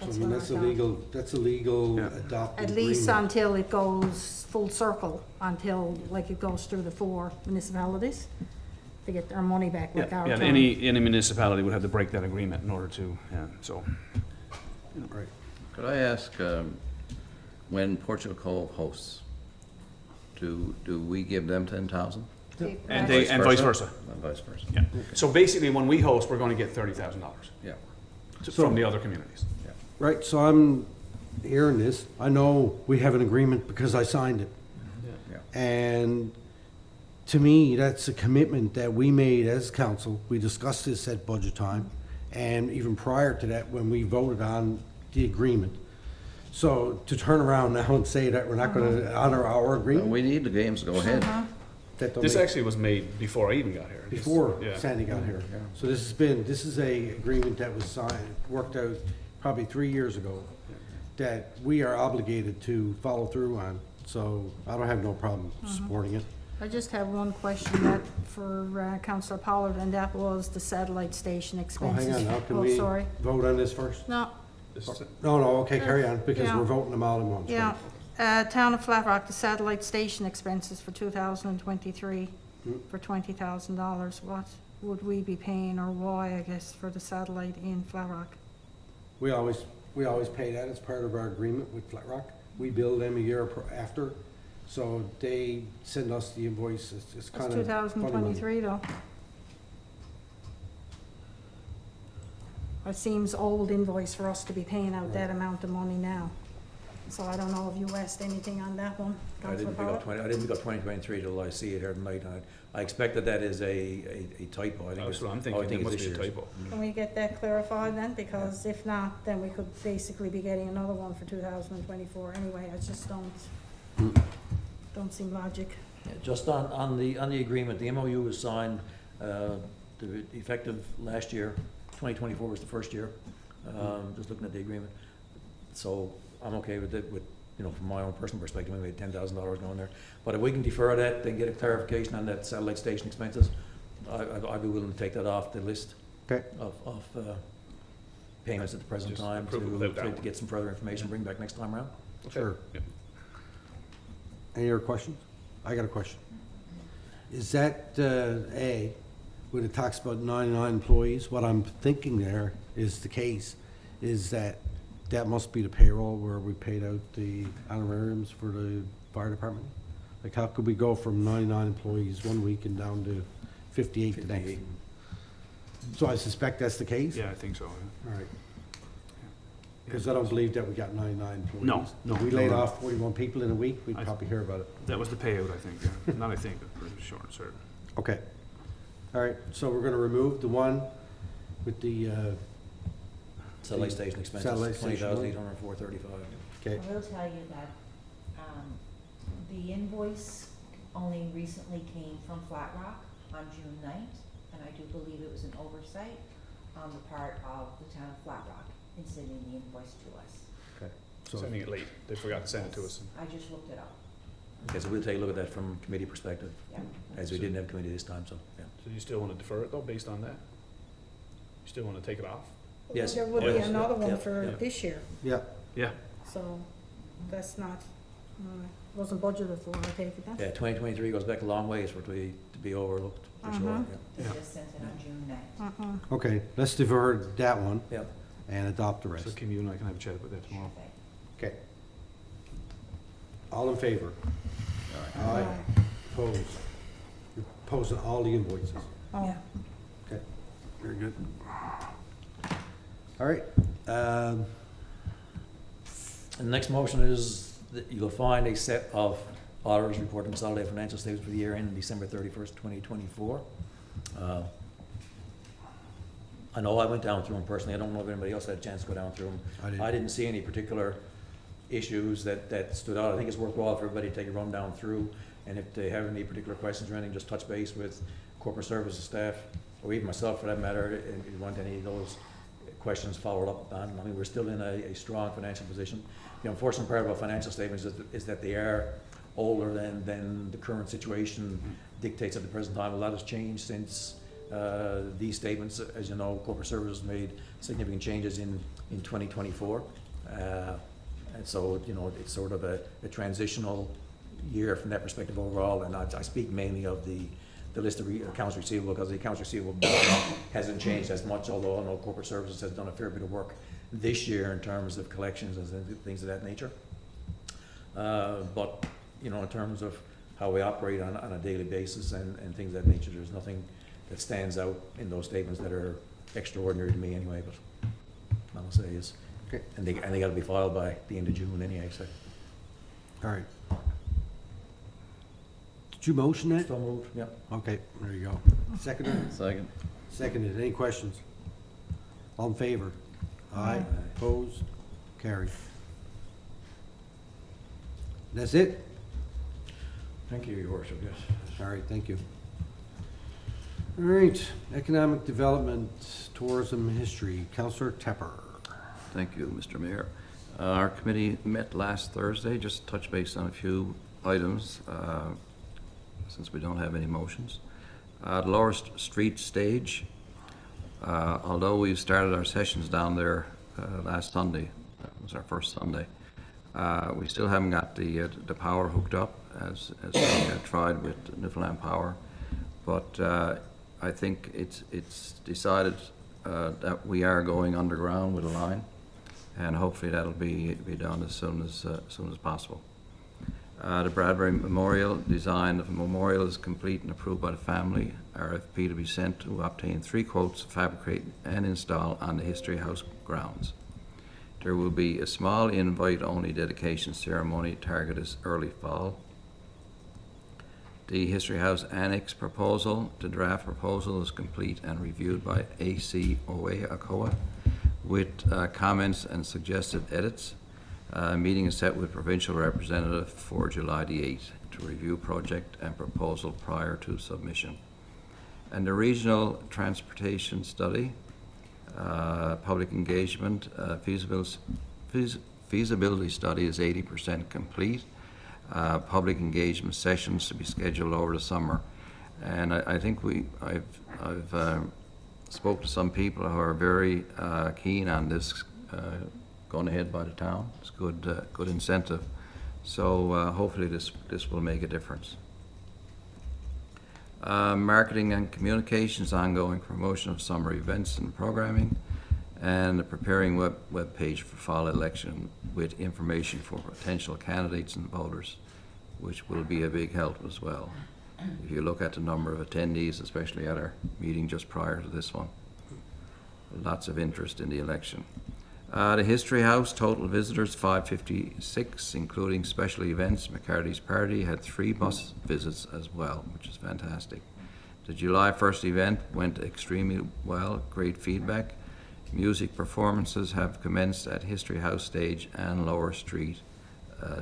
So I That's mean, what I thought. that's a legal Yeah. adopted At agreement. least until it goes full circle, until, like, it goes through the 4 municipalities to get their money back, like Yeah, our yeah, town. any municipality would have to break that agreement in order to, so. Right. Could I ask, when Portugal Cove hosts, do we give them 10,000? And vice versa. And vice versa? Yeah. So basically, when we host, we're going to get $30,000 Yeah. from the other communities. Right, so I'm hearing this. I know we have an agreement because I signed it. Yeah. And to me, that's a commitment that we made as council. We discussed this at budget time, and even prior to that, when we voted on the agreement. So to turn around now and say that we're not gonna honor our Well, agreement, we need the games to go ahead. that don't This make, actually was made before I even got here. before Yeah. Sandy got here. Yeah. So this is a agreement that was signed, worked out probably 3 years ago, that we are obligated to follow through on. So I don't have no problem supporting it. I just have one question that for Councillor Pollard, and that was the satellite station Oh, expenses. hang on now, can Oh, we sorry. vote on this first? No, No, okay, carry on, because Yeah. we're voting them all in once. yeah. Town of Flat Rock, the satellite station expenses for 2023 for $20,000. What would we be paying, or why, I guess, for the satellite in Flat Rock? We always pay that as part of our agreement with Flat Rock. We bill them a year after, so they send us the invoice. It's That's kind of. 2023 though. It seems old invoice for us to be paying out that amount of money now. So I don't know if you asked anything on that one, I Councillor didn't pick up Pollard? 2023 till I see it here tonight, and I expect that is a typo. I think That's it's- what I'm I thinking, think it it's must be a this year's. typo. Can we get that clarified then? Because if not, then we could basically be getting another one for 2024 anyway. I just don't seem logic. Yeah, just on the agreement, the MOU was signed, effective last year, 2024 was the first year, just looking at the agreement. So I'm okay with it, from my own personal perspective, maybe $10,000 going there. But if we can defer that, then get a clarification on that satellite station expenses, I'd be willing to take that off the list Okay. of payments at the present Just time approve it without that to one. get some further information, bring back next time around. Sure. Yeah. Any other questions? I got a question. Is that, when it talks about 99 employees, what I'm thinking there is the case, is that must be the payroll where we paid out the honorariums for the fire department? Like, how could we go from 99 employees one week and down to 58 the next? 58. So I suspect that's the case? Yeah, I think so, yeah. All right. Because I don't believe that we got 99 employees. No, If we no, laid no. off 41 people in a week, we'd I- probably hear about it. That was the payout, I think, yeah. Not I think, but pretty sure and certain. Okay. All right, so we're gonna remove the one with the, Satellite station expenses, Satellite station. $20,804.35. okay, I will tell you that, the invoice only recently came from Flat Rock on June 9th, and I do believe it was an oversight on the part of the town of Flat Rock in sending the invoice to us. okay. So, Sending it late. They forgot to send it to us. I just looked it up, Okay, so we'll take a look at that from committee perspective, yeah. as we didn't have committee this time, so, yeah. So you still want to defer it though, based on that? You still want to take it off? Yes. There would be Yes. another Yeah, one for yeah. this year, yeah, Yeah. so that's not, wasn't budgeted for, I take it then? Yeah, 2023 goes back a long ways for it to be overlooked, for sure, Mhm. They Yeah. just sent it on June 9th. Uh-uh. okay, let's defer that one yeah. and adopt the So rest. Kim, you and I can have a chat about that Sure tomorrow. thing. Okay. All in favor? Aye. Opposed? You're opposing all the invoices. Oh, Okay, very good. All right, And the next motion is that you'll find a set of auditors reporting consolidated financial statements for the year ending December 31st, 2024. I know I went down through them personally. I don't know if anybody else had a chance to go down through them. I didn't. I didn't see any particular issues that stood out. I think it's worthwhile for everybody to take a run down through, and if they have any particular questions or anything, just touch base with corporate services staff, or even myself for that matter, if you want any of those questions followed up on. I mean, we're still in a strong financial position. The unfortunate part about financial statements is that they are older than the current situation dictates at the present time. A lot has changed since these statements. As you know, corporate services made significant changes in 2024. And so, it's sort of a transitional year from that perspective overall. And I speak mainly of the list of accounts receivable, because the accounts receivable hasn't changed as much, although I know corporate services has done a fair bit of work this year in terms of collections and things of that nature. But, in terms of how we operate on a daily basis and things of that nature, there's nothing that stands out in those statements that are extraordinary to me anyway, but I'll say is, okay, and they gotta be filed by the end of June anyway, so. all right. Did you motion that? So moved, yeah. Okay, there you go. Seconded? Second. Seconded. Any questions? All in favor? Aye. Opposed? Carried. That's it? Thank you, Your Worship, yes. All right, thank you. All right, economic development, tourism history, Counselor Tepper. Thank you, Mr. Mayor. Our committee met last Thursday, just touch base on a few items. since we don't have any motions. The Lower Street Stage, although we've started our sessions down there last Sunday, that was our first Sunday, we still haven't got the power hooked up as we tried with Newfoundland Power. But I think it's decided that we are going underground with a line, and hopefully that'll be done as soon as possible. The Bradbury Memorial design of the memorial is complete and approved by the family. RFP to be sent to obtain 3 quotes to fabricate and install on the History House grounds. There will be a small invite-only dedication ceremony targeted as early fall. The History House Annex proposal, the draft proposal is complete and reviewed by ACOA with comments and suggested edits. Meeting is set with provincial representative for July the 8th to review project and proposal prior to submission. And the regional transportation study, public engagement, feasibility study is 80% complete. Public engagement sessions to be scheduled over the summer. And I think I've spoke to some people who are very keen on this going ahead by the town. It's good incentive. So hopefully this will make a difference. Marketing and communications, ongoing promotion of summer events and programming, and the preparing web page for fall election with information for potential candidates and voters, which will be a big help as well. If you look at the number of attendees, especially at our meeting just prior to this one, lots of interest in the election. The History House, total visitors 556, including special events. McCarthy's Party had 3 bus visits as well, which is fantastic. The July 1st event went extremely well, great feedback. Music performances have commenced at History House stage and Lower Street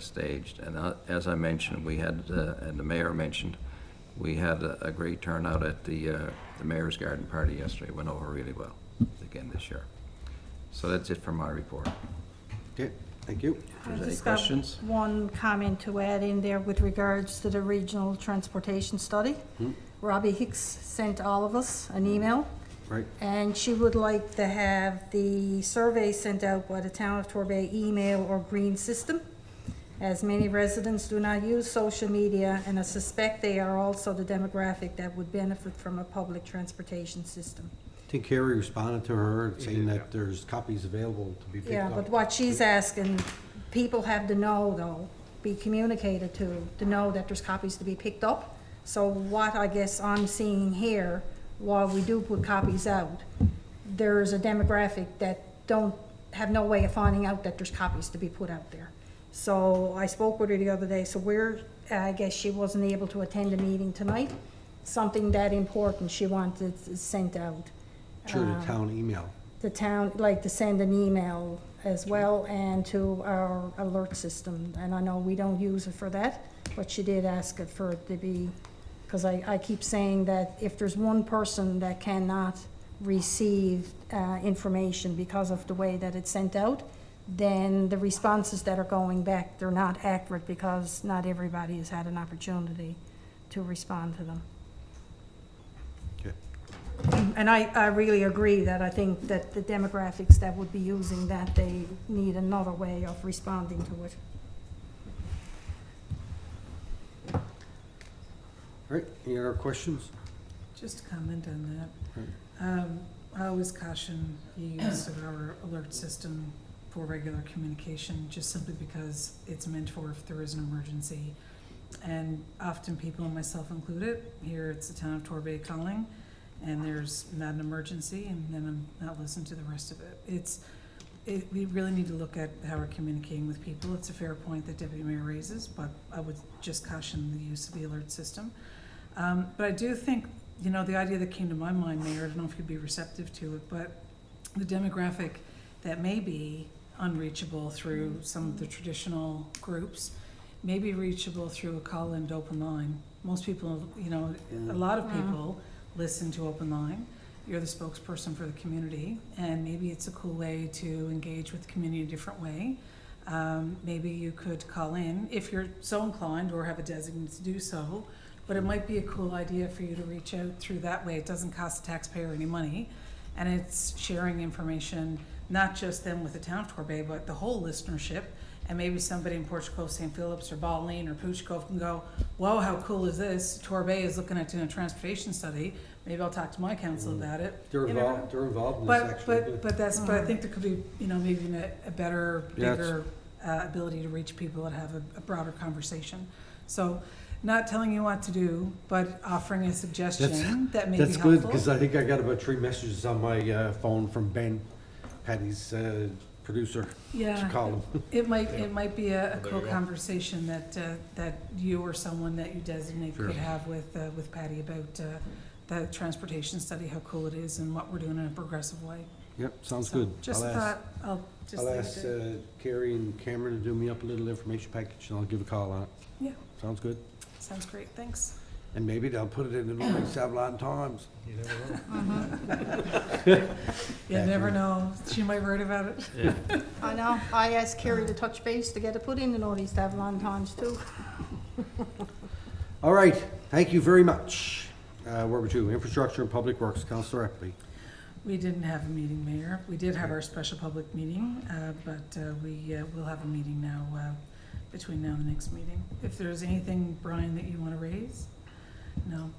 staged. And as I mentioned, we had, and the mayor mentioned, we had a great turnout at the Mayor's Garden Party yesterday. It went over really well again this year. So that's it for my report. Okay, thank you. If there's I any just got questions? one comment to add in there with regards to the regional transportation study. Robbie Hicks sent all of us an email, Right, and she would like to have the survey sent out by the Town of Torbay email or green system, as many residents do not use social media, and I suspect they are also the demographic that would benefit from a public transportation system. I think Carrie responded to her saying that there's copies available to be picked Yeah, up. but what she's asking, people have to know though, be communicated to know that there's copies to be picked up. So what I guess I'm seeing here, while we do put copies out, there's a demographic that don't have no way of finding out that there's copies to be put out there. So I spoke with her the other day, so I guess she wasn't able to attend the meeting tonight. Something that important she wanted sent out. Sure, the town email. The town, like to send an email as well and to our alert system. And I know we don't use it for that, but she did ask it for it to be, because I keep saying that if there's one person that cannot receive information because of the way that it's sent out, then the responses that are going back, they're not accurate because not everybody has had an opportunity to respond to them. Okay. And I really agree that I think that the demographics that would be using that, they need another way of responding to it. All right, any other questions? Just to comment on that. I always caution the use of our alert system for regular communication, just simply because it's meant for if there is an emergency. And often people, and myself included, here it's the town of Torbay calling, and there's not an emergency, and then I'm not listening to the rest of it. We really need to look at how we're communicating with people. It's a fair point that Deputy Mayor raises, but I would just caution the use of the alert system. But I do think, you know, the idea that came to my mind, Mayor, I don't know if you'd be receptive to it, but the demographic that may be unreachable through some of the traditional groups may be reachable through a call-in to open line. Most people, you know, a lot of people listen to open line. You're the spokesperson for the community, and maybe it's a cool way to engage with the community in a different way. Maybe you could call in, if you're so inclined or have a designate to do so, but it might be a cool idea for you to reach out through that way. It doesn't cost the taxpayer any money, and it's sharing information, not just them with the town of Torbay, but the whole listenership. And maybe somebody in Portugal, St. Phillips, or Balleen, or Pouch Cove can go, whoa, how cool is this? Torbay is looking at doing a transportation study. Maybe I'll talk to my council about it. They're You never know. involved, they're involved in this actually. But I think there could be, maybe even a better, Yeah, it's- bigger ability to reach people and have a broader conversation. So, not telling you what to do, but offering a suggestion that may be That's helpful. good, because I think I got about 3 messages on my phone from Ben, Patty's producer. Yeah. To call him. It might be a cool conversation that you or someone that you designate Sure. could have with Patty about the transportation study, how cool it is and what we're doing in a progressive way. Yep, sounds So, good. Just I'll ask- thought, I'll just I'll leave ask it there. Carrie and Cameron to do me up a little information package, and I'll give a call on it. Yeah, Sounds good. sounds great, thanks. And maybe they'll put it in the Northern Savlon Times. You never know, she might write about it. I know, I asked Kerry to touch base to get it put in the Northeast Avalon Times too. All right, thank you very much. Where were you? Infrastructure and Public Works, Councillor Epley. We didn't have a meeting, Mayor. We did have our special public meeting, but we will have a meeting now, between now and the next meeting. If there's anything, Brian, that you want to raise? No.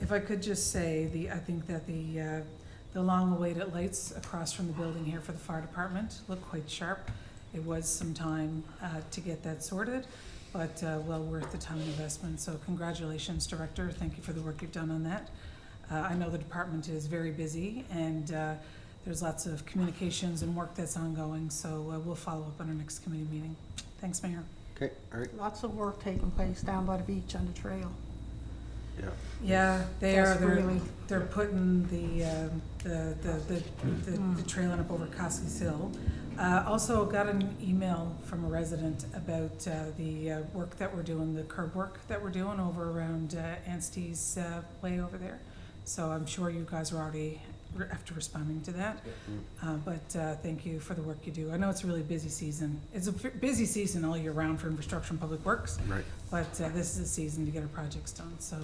If I could just say, I think that the long-awaited lights across from the building here for the fire department look quite sharp. It was some time to get that sorted, but well worth the time investment. So congratulations, Director. Thank you for the work you've done on that. I know the department is very busy, and there's lots of communications and work that's ongoing, so we'll follow up on our next committee meeting. Thanks, Mayor. Okay, all right, Lots of work taking place down by the beach on the trail. yeah. Yeah, they are, That's really- they're putting the trailer up over Koski's Hill. Also got an email from a resident about the work that we're doing, the curb work that we're doing over around Anstey's way over there. So I'm sure you guys are already after responding to that. But thank you for the work you do. I know it's a really busy season. It's a busy season all year round for infrastructure and public works, Right. but this is a season to get our projects done. So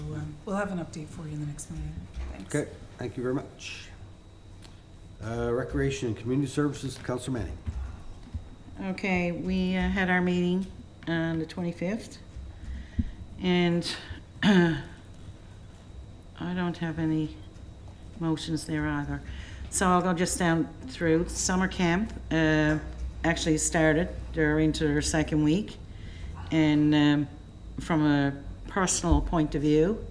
we'll have an update for you in the next meeting. Thanks. Okay, thank you very much. Recreation and Community Services, Councillor Manning. Okay, we had our meeting on the 25th, and I don't have any motions there either. So I'll go just down through. Summer camp actually started. They're into their second week. And from a personal point of view,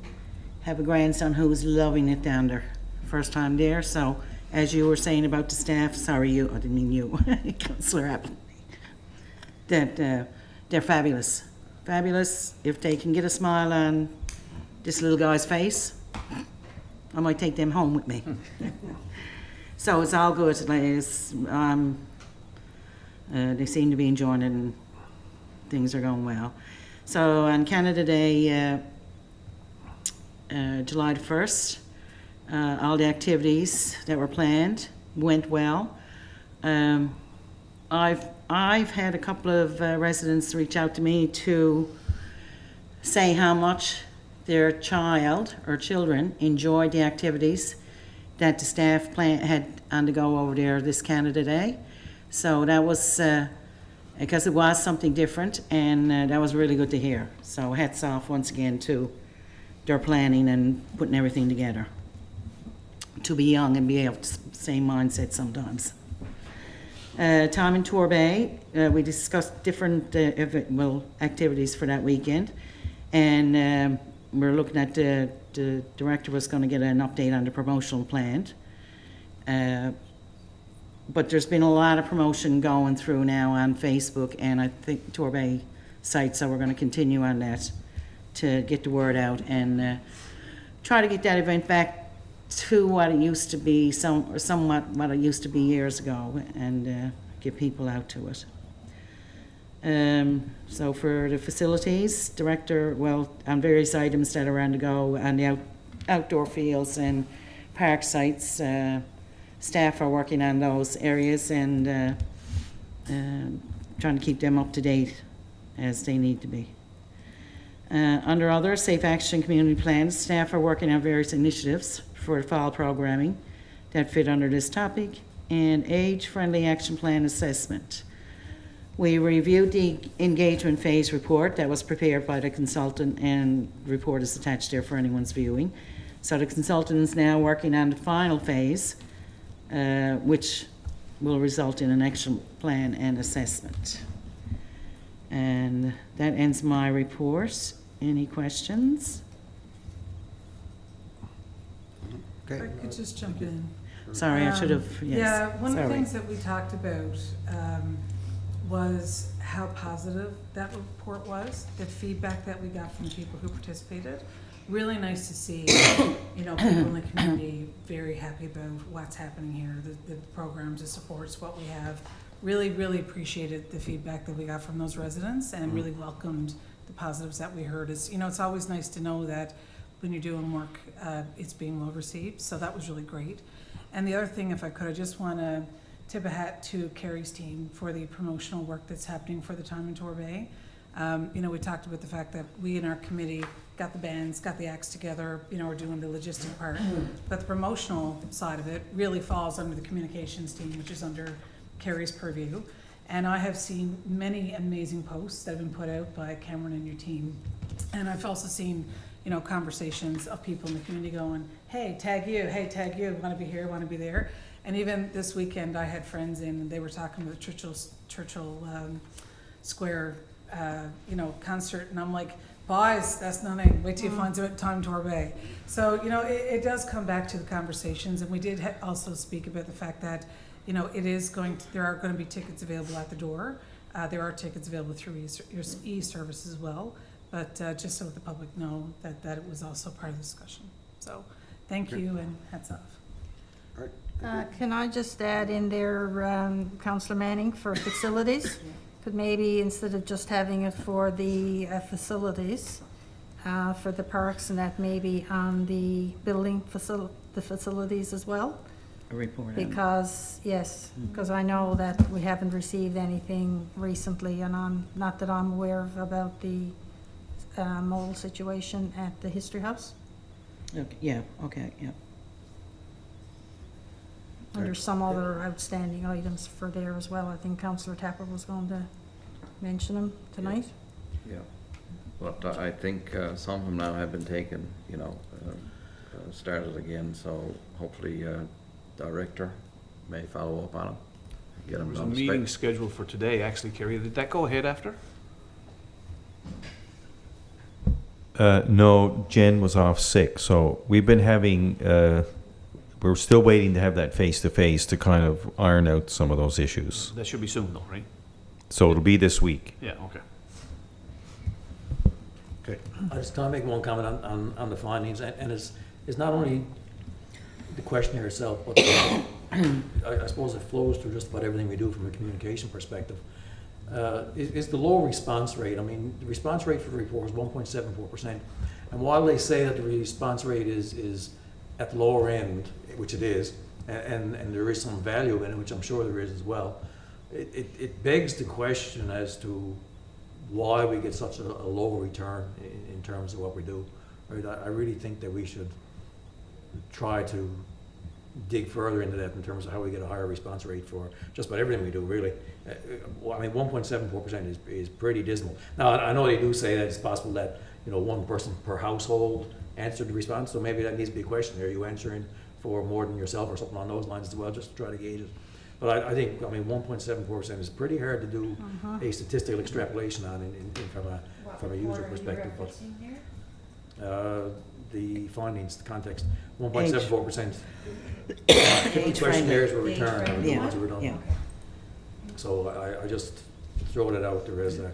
have a grandson who's loving it down there. First time there, so as you were saying about the staff, sorry you, I didn't mean you, Councillor Appley, that they're fabulous. Fabulous. If they can get a smile on this little guy's face, I might take them home with me. So it's all good. They seem to be enjoying it and things are going well. So on Canada Day, July the 1st, all the activities that were planned went well. I've had a couple of residents reach out to me to say how much their child or children enjoyed the activities that the staff had on the go over there this Canada Day. So that was, because it was something different, and that was really good to hear. So hats off once again to their planning and putting everything together. To be young and be of the same mindset sometimes. Time in Torbay, we discussed different activities for that weekend, and we're looking at the director was going to get an update on the promotional plan. But there's been a lot of promotion going through now on Facebook and I think Torbay site, so we're going to continue on that to get the word out and try to get that event back to what it used to be, somewhat what it used to be years ago, and get people out to it. So for the facilities director, well, on various items that are on the go on the outdoor fields and park sites, staff are working on those areas and trying to keep them up to date as they need to be. Under other Safe Action Community Plans, staff are working on various initiatives for fall programming that fit under this topic, and age-friendly action plan assessment. We reviewed the engagement phase report that was prepared by the consultant, and the report is attached there for anyone's viewing. So the consultant is now working on the final phase, which will result in an action plan and assessment. And that ends my report. Any questions? If I could just jump in. Sorry, I should have, yes. Yeah, one of the sorry. things that we talked about was how positive that report was, the feedback that we got from the people who participated. Really nice to see, you know, people in the community very happy about what's happening here, the programs, the supports, what we have. Really, really appreciated the feedback that we got from those residents and really welcomed the positives that we heard. Is, you know, it's always nice to know that when you're doing work, it's being well received. So that was really great. And the other thing, if I could, I just want to tip a hat to Carrie's team for the promotional work that's happening for the time in Torbay. You know, we talked about the fact that we in our committee got the bands, got the acts together, you know, we're doing the logistic part. But the promotional side of it really falls under the communications team, which is under Carrie's purview. And I have seen many amazing posts that have been put out by Cameron and your team. And I've also seen, you know, conversations of people in the community going, hey, tag you, want to be here, want to be there. And even this weekend, I had friends in, and they were talking about Churchill Square, you know, concert, and I'm like, boys, that's nothing. Wait till you find out time Torbay. So, you know, it does come back to the conversations, and we did also speak about the fact that, you know, there are going to be tickets available at the door. There are tickets available through e-service as well, but just so that the public know that it was also part of the discussion. So, thank you, and hats off. All right. Can I just add in there, Councillor Manning, for facilities? Could maybe, instead of just having it for the facilities, for the parks, and that maybe on the building the facilities as well? A report on it. Because, yes, because I know that we haven't received anything recently, and not that I'm aware of about the mold situation at the History House. Okay, yeah, okay, yeah. And there's some other outstanding items for there as well. I think Councillor Tapper was going to mention them tonight. Yeah, but I think some of them now have been taken, you know, started again, so hopefully director may follow up on them. Get There them was a done. meeting scheduled for today, actually, Kerry. Did that go ahead after? No, Jen was off sick, so we've been having, we're still waiting to have that face-to-face to kind of iron out some of those issues. That should be soon, though, right? So it'll be this week. Yeah, okay. Okay. I just kind of make one comment on the findings, and it's not only the questionnaire itself, but I suppose it flows through just about everything we do from a communication perspective. Is the low response rate. I mean, the response rate for the report is 1.74%. And while they say that the response rate is at the lower end, which it is, and there is some value in it, which I'm sure there is as well, it begs the question as to why we get such a low return in terms of what we do. Right? I really think that we should try to dig further into that in terms of how we get a higher response rate for just about everything we do, really. I mean, 1.74% is pretty dismal. Now, I know they do say that it's possible that, you know, one person per household answered the response, so maybe that needs to be a question. Are you answering for more than yourself or something on those lines as well, just to try to gauge it? But I think, I mean, 1.74% is pretty hard to do a statistical extrapolation on from a user perspective. But the findings, the context, 1.74%. 50 questionnaires were returned, are the ones that were done. Yeah. So I just throw that out there as a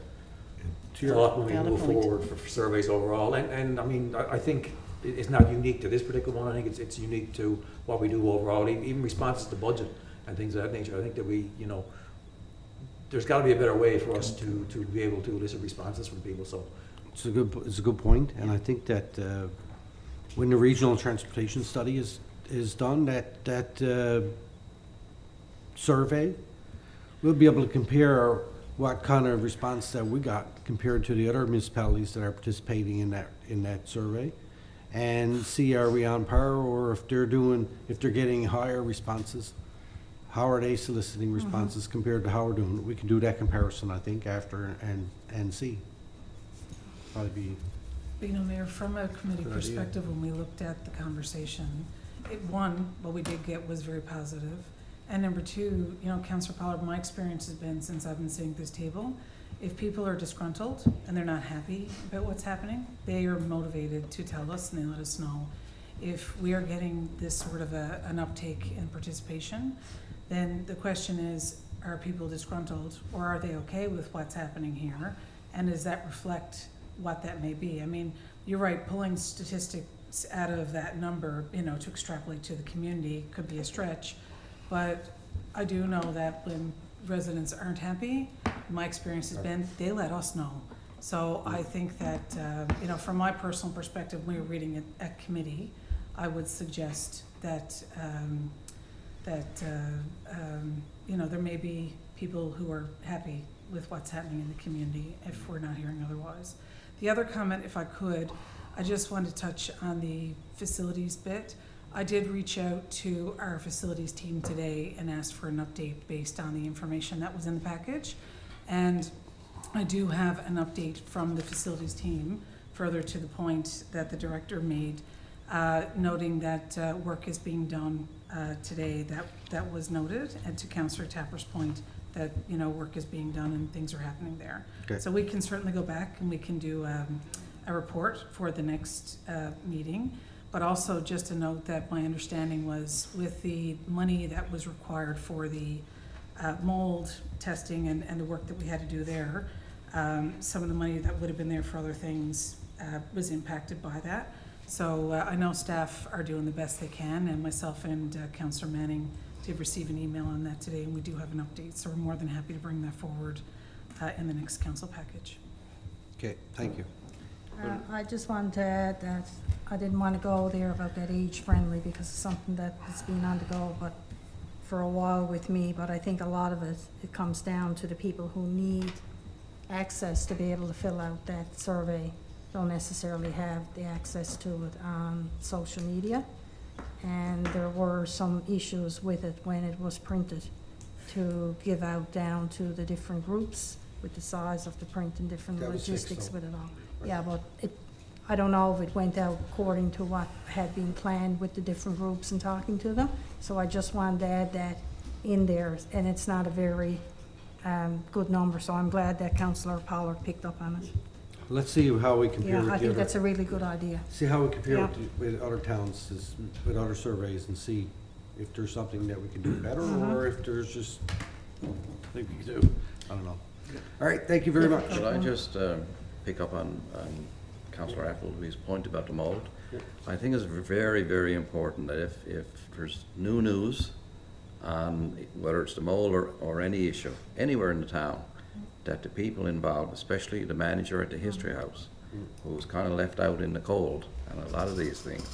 To your- thought when we Valid move point. forward for surveys overall. And I mean, I think it's not unique to this particular one. I think it's unique to what we do overall, even responses to budget and things of that nature. I think that we, you know, there's got to be a better way for us to be able to elicit responses from people, so. It's a good point, and I think that when the regional transportation study is done, that survey, we'll be able to compare what kind of response that we got compared to the other municipalities that are participating in that survey, and see are we on par, or if they're getting higher responses, how are they soliciting responses compared to how we're doing it? We can do that comparison, I think, after and see. Probably be, But, you know, Mayor, from a committee Good idea. perspective, when we looked at the conversation, what we did get was very positive. And number two, you know, Councillor Pollard, my experience has been, since I've been sitting at this table, if people are disgruntled and they're not happy about what's happening, they are motivated to tell us and they let us know. If we are getting this sort of an uptake in participation, then the question is, are people disgruntled, or are they okay with what's happening here? And does that reflect what that may be? I mean, you're right, pulling statistics out of that number, you know, to extrapolate to the community could be a stretch. But I do know that when residents aren't happy, my experience has been, they let us know. So I think that, you know, from my personal perspective, when we were reading it at committee, I would suggest that, you know, there may be people who are happy with what's happening in the community if we're not hearing otherwise. The other comment, if I could, I just wanted to touch on the facilities bit. I did reach out to our facilities team today and asked for an update based on the information that was in the package. And I do have an update from the facilities team, further to the point that the director made, noting that work is being done today. That was noted, and to Councillor Tapper's point, that, you know, work is being done and things are happening there. Okay. So we can certainly go back and we can do a report for the next meeting. But also just to note that my understanding was with the money that was required for the mold testing and the work that we had to do there, some of the money that would have been there for other things was impacted by that. So I know staff are doing the best they can, and myself and Councillor Manning did receive an email on that today, and we do have an update. So we're more than happy to bring that forward in the next council package. okay, thank you. I just wanted to add that I didn't want to go there about that age friendly because it's something that has been on the go but for a while with me, but I think a lot of it comes down to the people who need access to be able to fill out that survey don't necessarily have the access to it on social media. And there were some issues with it when it was printed to give out down to the different groups with the size of the print and different That was fixed, logistics though. with it all. Yeah, but I don't know if it went out according to what had been planned with the different groups and talking to them. So I just wanted to add that in there, and it's not a very good number, so I'm glad that Councillor Pollard picked up on it. Let's see how we compare Yeah, with I the think other, that's a really good idea. see how we compare Yeah. with other towns, with other surveys, and see if there's something that we can do better, or if there's just, I think we can do, I don't know. All right, thank you very much. Should I just pick up on Councillor Appleby's point about the mold? Yeah. I think it's very, very important that if there's new news on whether it's the mold or any issue anywhere in the town, that the people involved, especially the manager at the History House, who's kind of left out in the cold on a lot of these things,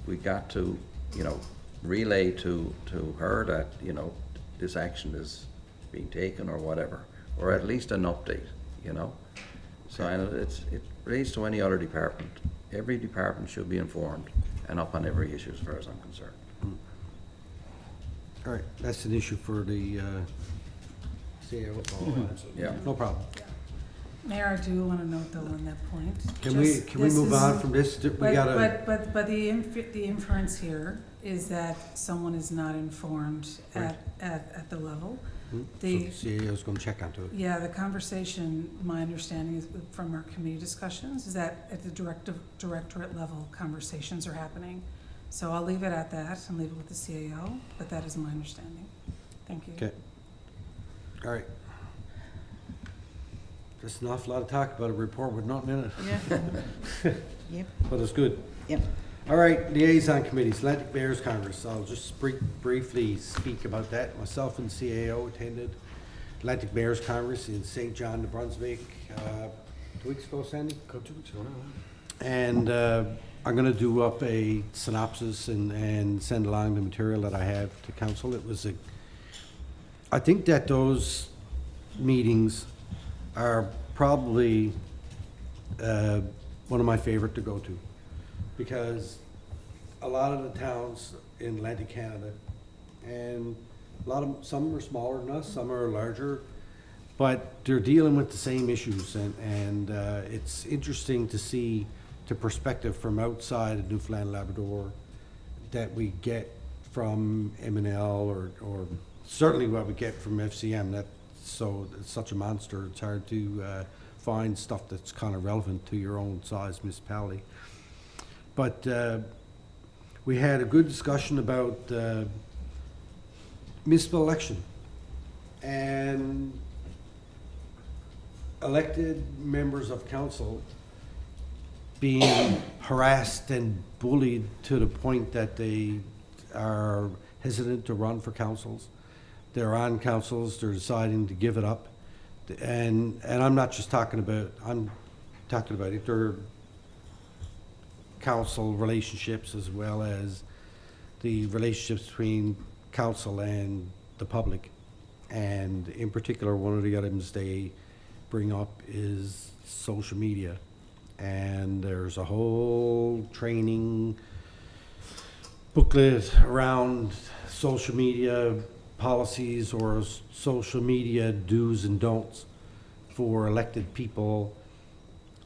we got to, you know, relay to her that, you know, this action is being taken or whatever, or at least an update, you know? So, and it relates to any other department. Every department should be informed and up on every issue as far as I'm concerned. All right, that's an issue for the CAO. Yeah. No problem. Mayor, I do want to note though on that point. Can we this move is- on from this? We gotta, But the inference here is that someone is not informed Right. at the level. so The, CAO's gonna check onto it. yeah, the conversation, my understanding is from our committee discussions, is that at the directorate level, conversations are happening. So I'll leave it at that and leave it with the CAO, but that is my understanding. Thank you. Okay. All right. There's an awful lot of talk about a report with nothing in it, Yeah. Yep, but it's good. yep. All right, liaison committees, Atlantic Bears Congress. I'll just briefly speak about that. Myself and CAO attended Atlantic Bears Congress in St. John, New Brunswick, 2 weeks ago, Sandy? 2 weeks ago now. And I'm gonna do up a synopsis and send along the material that I have to council. I think that those meetings are probably one of my favorite to go to, because a lot of the towns in Atlantic Canada, and some are smaller than us, some are larger, but they're dealing with the same issues, and it's interesting to see the perspective from outside of Newfoundland Labrador that we get from MNL or certainly what we get from FCM. It's such a monster, it's hard to find stuff that's kind of relevant to your own size municipality. But we had a good discussion about municipal election and elected members of council being harassed and bullied to the point that they are hesitant to run for councils. They're on councils, they're deciding to give it up. And I'm not just talking about, I'm talking about inter council relationships as well as the relationships between council and the public. And in particular, one of the items they bring up is social media. And there's a whole training booklet around social media policies or social media do's and don'ts for elected people,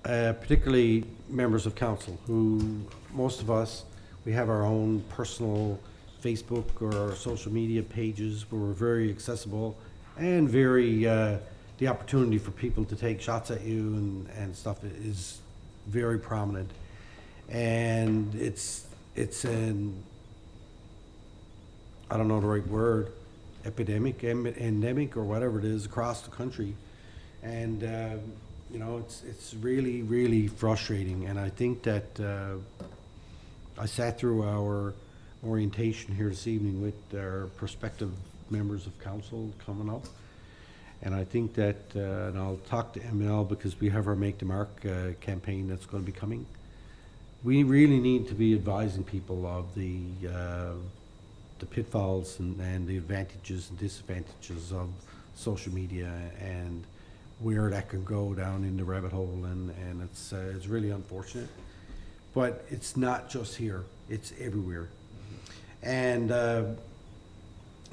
particularly members of council, who most of us, we have our own personal Facebook or social media pages where we're very accessible and very, the opportunity for people to take shots at you and stuff is very prominent. And it's an, I don't know the right word, epidemic, endemic, or whatever it is across the country. And, you know, it's really, really frustrating. And I think that I sat through our orientation here this evening with our prospective members of council coming up. And I think that, and I'll talk to ML because we have our Make the Mark campaign that's going to be coming. We really need to be advising people of the pitfalls and the advantages and disadvantages of social media and where that can go down in the rabbit hole, and it's really unfortunate. But it's not just here, it's everywhere. And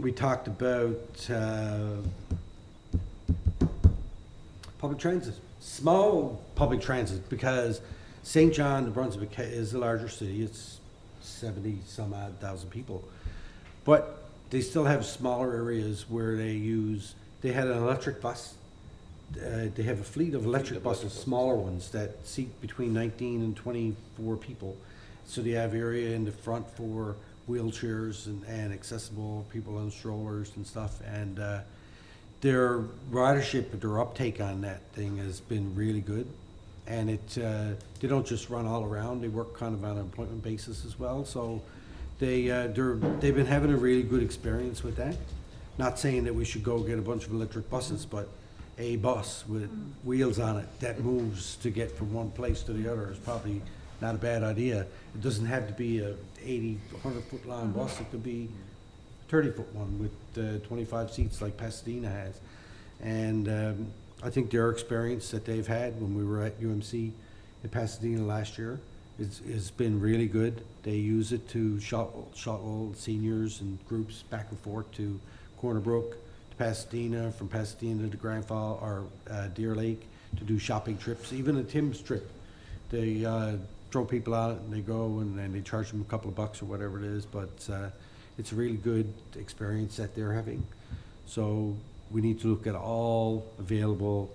we talked about public transit, small public transit, because St. John, New Brunswick is a larger city. It's 70 some odd thousand people. But they still have smaller areas where they had an electric bus. They have a fleet of electric buses, smaller ones that seat between 19 and 24 people. So they have area in the front for wheelchairs and accessible people on strollers and stuff. And their ridership, their uptake on that thing has been really good. And they don't just run all around, they work kind of on an appointment basis as well. So they've been having a really good experience with that. Not saying that we should go get a bunch of electric buses, but a bus with wheels on it that moves to get from one place to the other is probably not a bad idea. It doesn't have to be a 80, 100-foot long bus. It could be a 30-foot one with 25 seats like Pasadena has. And I think their experience that they've had when we were at UMC in Pasadena last year has been really good. They use it to shuttle seniors and groups back and forth to Corner Brook, to Pasadena, from Pasadena to Grand Falls or Deer Lake to do shopping trips, even a Tim's trip. They throw people out and they go and they charge them a couple of bucks or whatever it is, but it's a really good experience that they're having. So we need to look at all available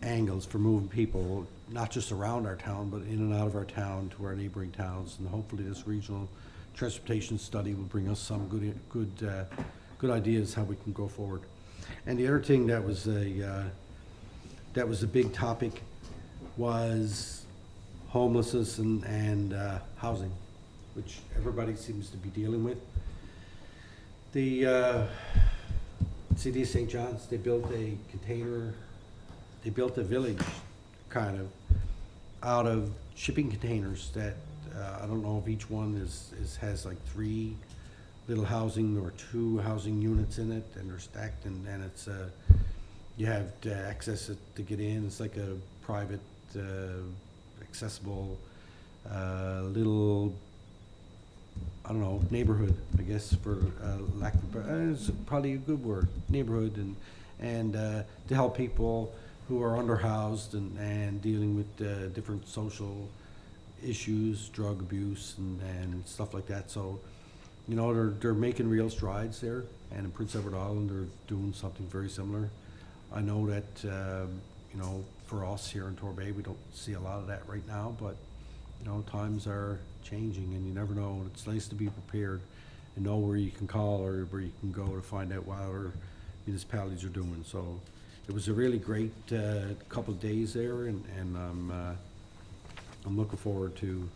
angles for moving people, not just around our town, but in and out of our town to our neighboring towns. And hopefully this regional transportation study will bring us some good ideas how we can go forward. And the other thing that was a big topic was homelessness and housing, which everybody seems to be dealing with. The City of St. John's, they built a village kind of out of shipping containers that I don't know if each one has like 3 little housing or 2 housing units in it, and they're stacked, and You have to access it to get in. It's like a private, accessible, little, I don't know, neighborhood, I guess, for lack of, it's probably a good word, neighborhood, and to help people who are underhoused and dealing with different social issues, drug abuse and stuff like that. So, you know, they're making real strides there, and in Prince Edward Island, they're doing something very similar. I know that, you know, for us here in Torbay, we don't see a lot of that right now, but, you know, times are changing and you never know. It's nice to be prepared and know where you can call or where you can go to find out what other municipalities are doing. So it was a really great couple of days there, and I'm looking forward to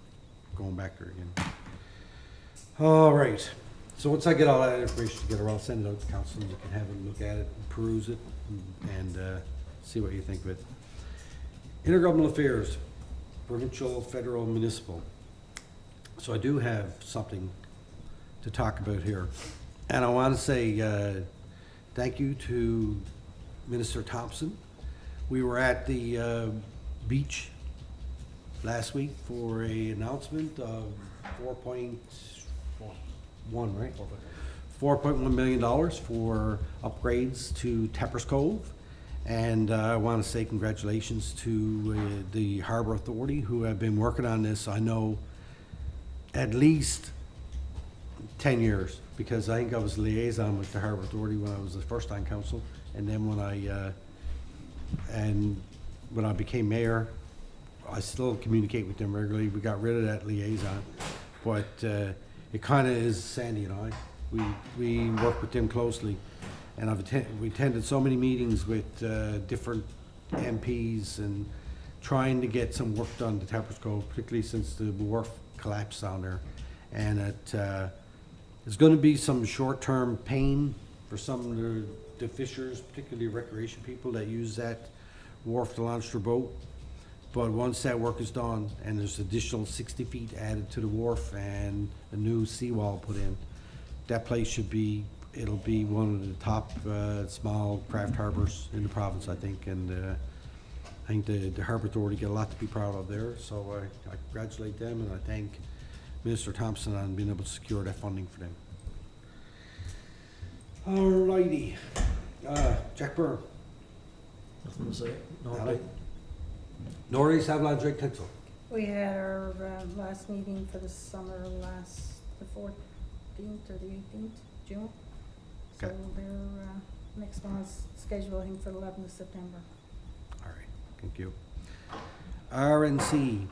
going back there again. All right. So once I get all that information together, I'll send it out to council and you can have a look at it and peruse it and see what you think of it. Intergovernmental affairs, provincial, federal, municipal. So I do have something to talk about here. And I want to say thank you to Minister Thompson. We were at the beach last week for a announcement of $4.1 million for upgrades to Teppers Cove. And I want to say congratulations to the Harbor Authority who have been working on this, I know, at least 10 years, because I think I was liaison with the Harbor Authority when I was the first on council, and then when I became mayor, I still communicate with them regularly. We got rid of that liaison, but it kind of is Sandy and I. We work with them closely, and we attended so many meetings with different MPs and trying to get some work done to Teppers Cove, particularly since the wharf collapsed down there. And there's going to be some short-term pain for some of the fishers, particularly recreation people that use that wharf to launch their boat. But once that work is done and there's additional 60 feet added to the wharf and a new seawall put in, that place it'll be one of the top small craft harbors in the province, I think. And I think the Harbor Authority get a lot to be proud of there. So I congratulate them, and I thank Minister Thompson on being able to secure that funding for them. All righty. Jack Byrne. Nothing to say? No Ally? update? Norris Avalanche Drake Tinsel. We had our last meeting for the summer the 14th or the 18th June. So Okay. their next one is scheduling for the 11th of September. All right, thank you. RNC.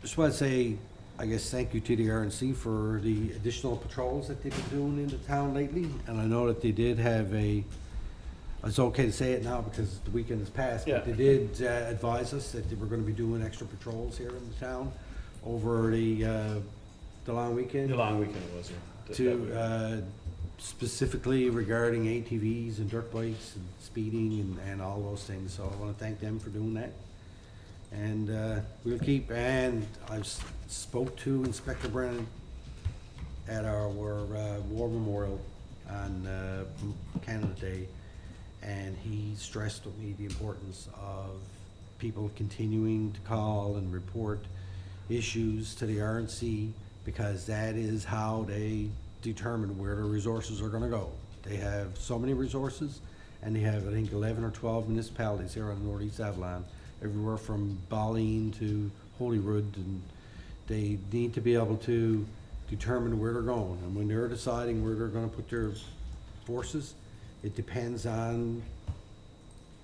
Just want to say, I guess, thank you to the RNC for the additional patrols that they've been doing in the town lately. And I know that they did have it's okay to say it now because the weekend has passed, but they did advise us that they were going to be doing extra patrols here in the town over the long weekend. The long weekend was, yeah. To specifically regarding ATVs and dirt bikes and speeding and all those things. So I want to thank them for doing that. And we'll keep, and I spoke to Inspector Brennan at our War Memorial on Canada Day, and he stressed with me the importance of people continuing to call and report issues to the RNC, because that is how they determine where the resources are going to go. They have so many resources, and they have, I think, 11 or 12 municipalities here on the Northeast Avalon, everywhere from Balleen to Holyrood, and they need to be able to determine where they're going. And when they're deciding where they're going to put their forces, it depends on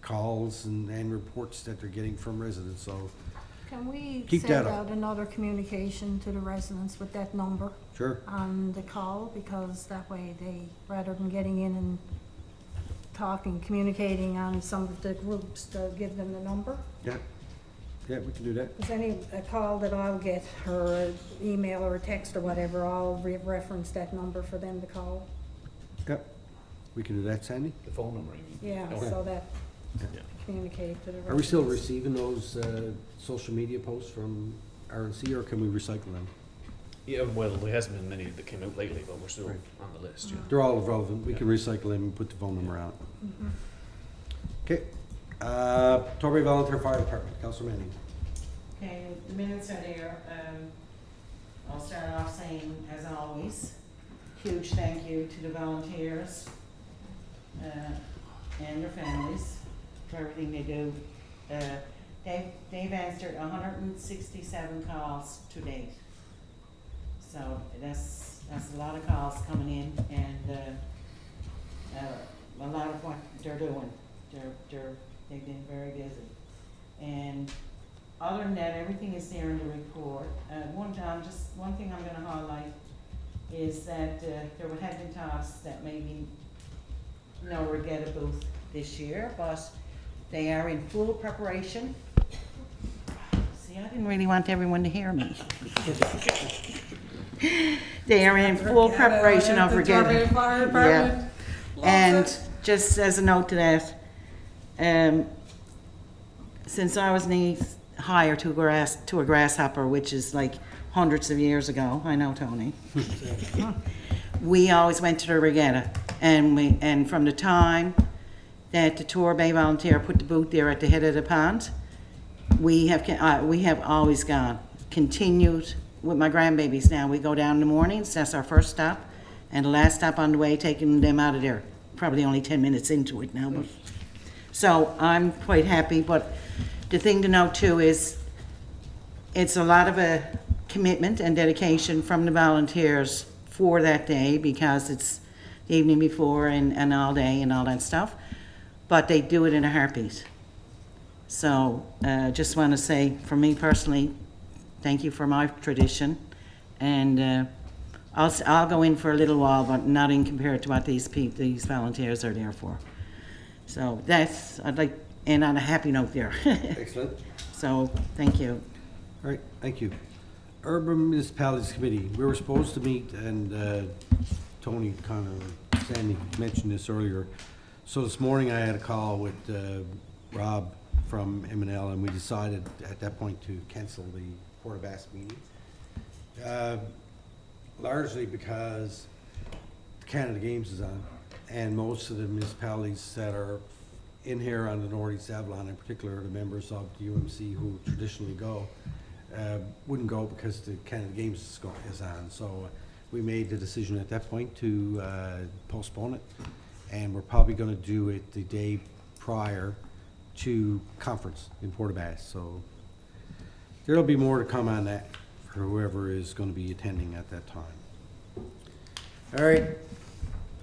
calls and reports that they're getting from residents. So, Can we Keep send that up. out another communication to the residents with that number sure. on the call? Because that way they, rather than getting in and talking, communicating on some of the groups, to give them the number. Yeah. Yeah, we can do that. Because a call that I'll get, or an email or a text or whatever, I'll reference that number for them to call. Yep. We can do that, Sandy. The phone number, you mean? Yeah, Okay. so that Yeah. communicate to the residents. Are we still receiving those social media posts from RNC, or can we recycle them? Yeah, well, there hasn't been many that came out lately, but we're still Right. on the list, yeah. They're all relevant. We can recycle them and put the phone number out. Mhm. Okay. Torbay Volunteer Fire Department, Councillor Manning. Okay, the minutes are there. I'll start off saying, as always, huge thank you to the volunteers and their families for everything they do. They've answered 167 calls to date. So that's a lot of calls coming in, and a lot of what they're doing. They've been very busy. And other than that, everything is there in the report. One thing I'm gonna highlight is that there have been talks that maybe no regatta booth this year, but they are in full preparation. See, I didn't really want everyone to hear me. They are in full preparation of regatta. Yeah. And just as a note to that, since I was knee higher to a grasshopper, which is like hundreds of years ago, I know, Tony. We always went to the regatta, and from the time that the Torbay Volunteer put the booth there at the head of the pond, we have always gone. Continued with my grandbabies now. We go down in the mornings, that's our first stop, and the last stop on the way, taking them out of there. Probably only 10 minutes into it now, but so I'm quite happy. But the thing to note too is it's a lot of a commitment and dedication from the volunteers for that day, because it's the evening before and all day and all that stuff, but they do it in a heartbeat. So just want to say, for me personally, thank you for my tradition, and I'll go in for a little while, but not in compared to what these volunteers are there for. So I'd like, and on a happy note there. Excellent. So, thank you. All right, thank you. Urban Municipalities Committee, we were supposed to meet, and Tony Sandy mentioned this earlier. So this morning I had a call with Rob from M&L, and we decided at that point to cancel the Port of Bass meeting. Largely because the Canada Games is on, and most of the municipalities that are in here on the Northeast Avalon, in particular the members of the UMC who traditionally go, wouldn't go because the Canada Games is on. So we made the decision at that point to postpone it, and we're probably going to do it the day prior to conference in Port of Bass. So there'll be more to come on that for whoever is going to be attending at that time. All right,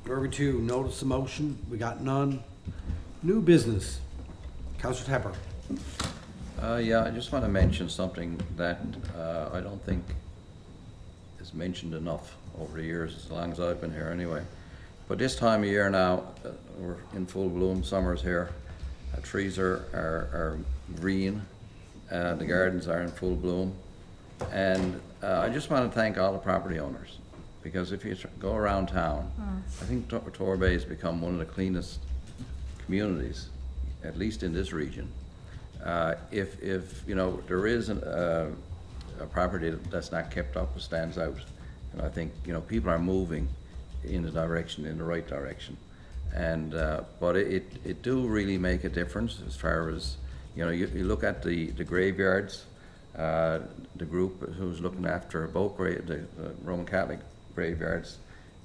number 2, notice of motion. We got none. New business. Councillor Tapper. Yeah, I just want to mention something that I don't think is mentioned enough over the years, as long as I've been here anyway. But this time of year now, we're in full bloom, summer's here. Trees are green, the gardens are in full bloom. And I just want to thank all the property owners, because if you go around town, I think Torbay has become one of the cleanest communities, at least in this region. If you know, there is a property that's not kept up, it stands out. And I think, you know, people are moving in the right direction. And but it do really make a difference as far as, you know, you look at the graveyards, the group who's looking after both the Roman Catholic graveyards,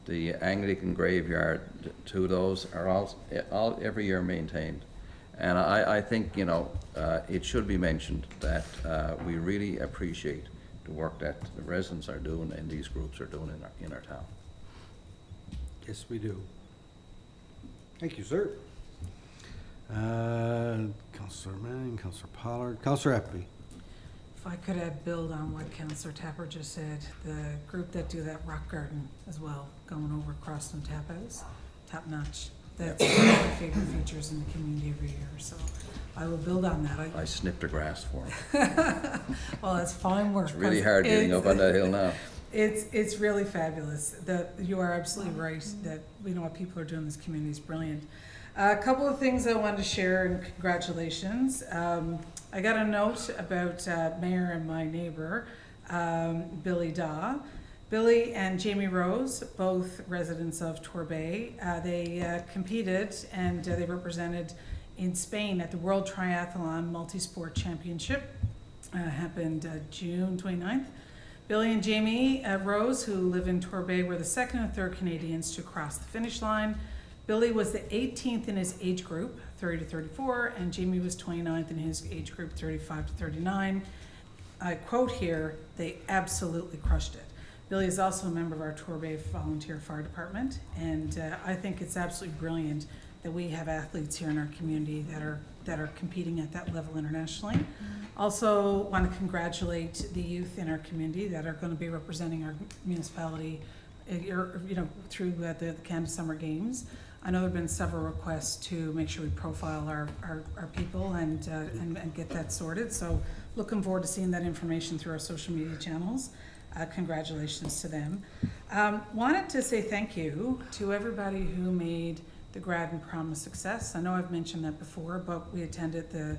the Anglican graveyard, 2 of those are all every year maintained. And I think, you know, it should be mentioned that we really appreciate the work that the residents are doing and these groups are doing in our town. Yes, we do. Thank you, sir. Councillor Manning, Councillor Pollard, Councillor Appleby. If I could build on what Councillor Tapper just said, the group that do that rock garden as well, going over across from Tap House, top notch. That's one of my favorite features in the community every year, so I will build on that. I snipped the grass for them. Well, that's fine work. It's really hard getting up on that hill now. It's really fabulous. You are absolutely right that we know what people are doing in this community is brilliant. A couple of things I wanted to share, and congratulations. I got a note about Mayor and my neighbor, Billy Daw. Billy and Jamie Rose, both residents of Torbay, they competed and they represented in Spain at the World Triathlon Multisport Championship. Happened June 29th. Billy and Jamie Rose, who live in Torbay, were the second and third Canadians to cross the finish line. Billy was the 18th in his age group, 30 to 34, and Jamie was 29th in his age group, 35 to 39. I quote here, they absolutely crushed it. Billy is also a member of our Torbay Volunteer Fire Department, and I think it's absolutely brilliant that we have athletes here in our community that are competing at that level internationally. Also want to congratulate the youth in our community that are going to be representing our municipality through the Canada Summer Games. I know there have been several requests to make sure we profile our people and get that sorted. So looking forward to seeing that information through our social media channels. Congratulations to them. Wanted to say thank you to everybody who made the Grad and Prom a success. I know I've mentioned that before, but we attended the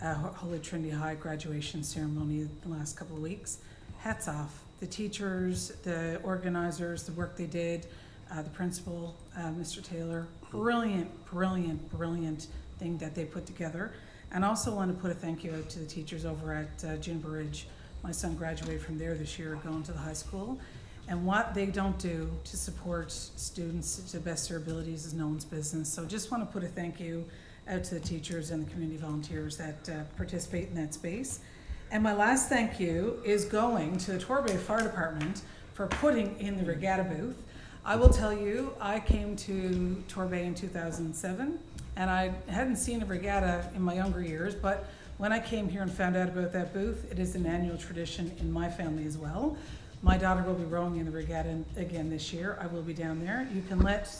Holy Trinity High graduation ceremony the last couple of weeks. Hats off. The teachers, the organizers, the work they did, the principal, Mr. Taylor, brilliant thing that they put together. And also want to put a thank you out to the teachers over at Juniper Ridge. My son graduated from there this year, going to the high school. And what they don't do to support students to the best of their abilities is no one's business. So just want to put a thank you out to the teachers and the community volunteers that participate in that space. And my last thank you is going to the Torbay Fire Department for putting in the regatta booth. I will tell you, I came to Torbay in 2007, and I hadn't seen a regatta in my younger years, but when I came here and found out about that booth, it is an annual tradition in my family as well. My daughter will be rowing in the regatta again this year. I will be down there. You can let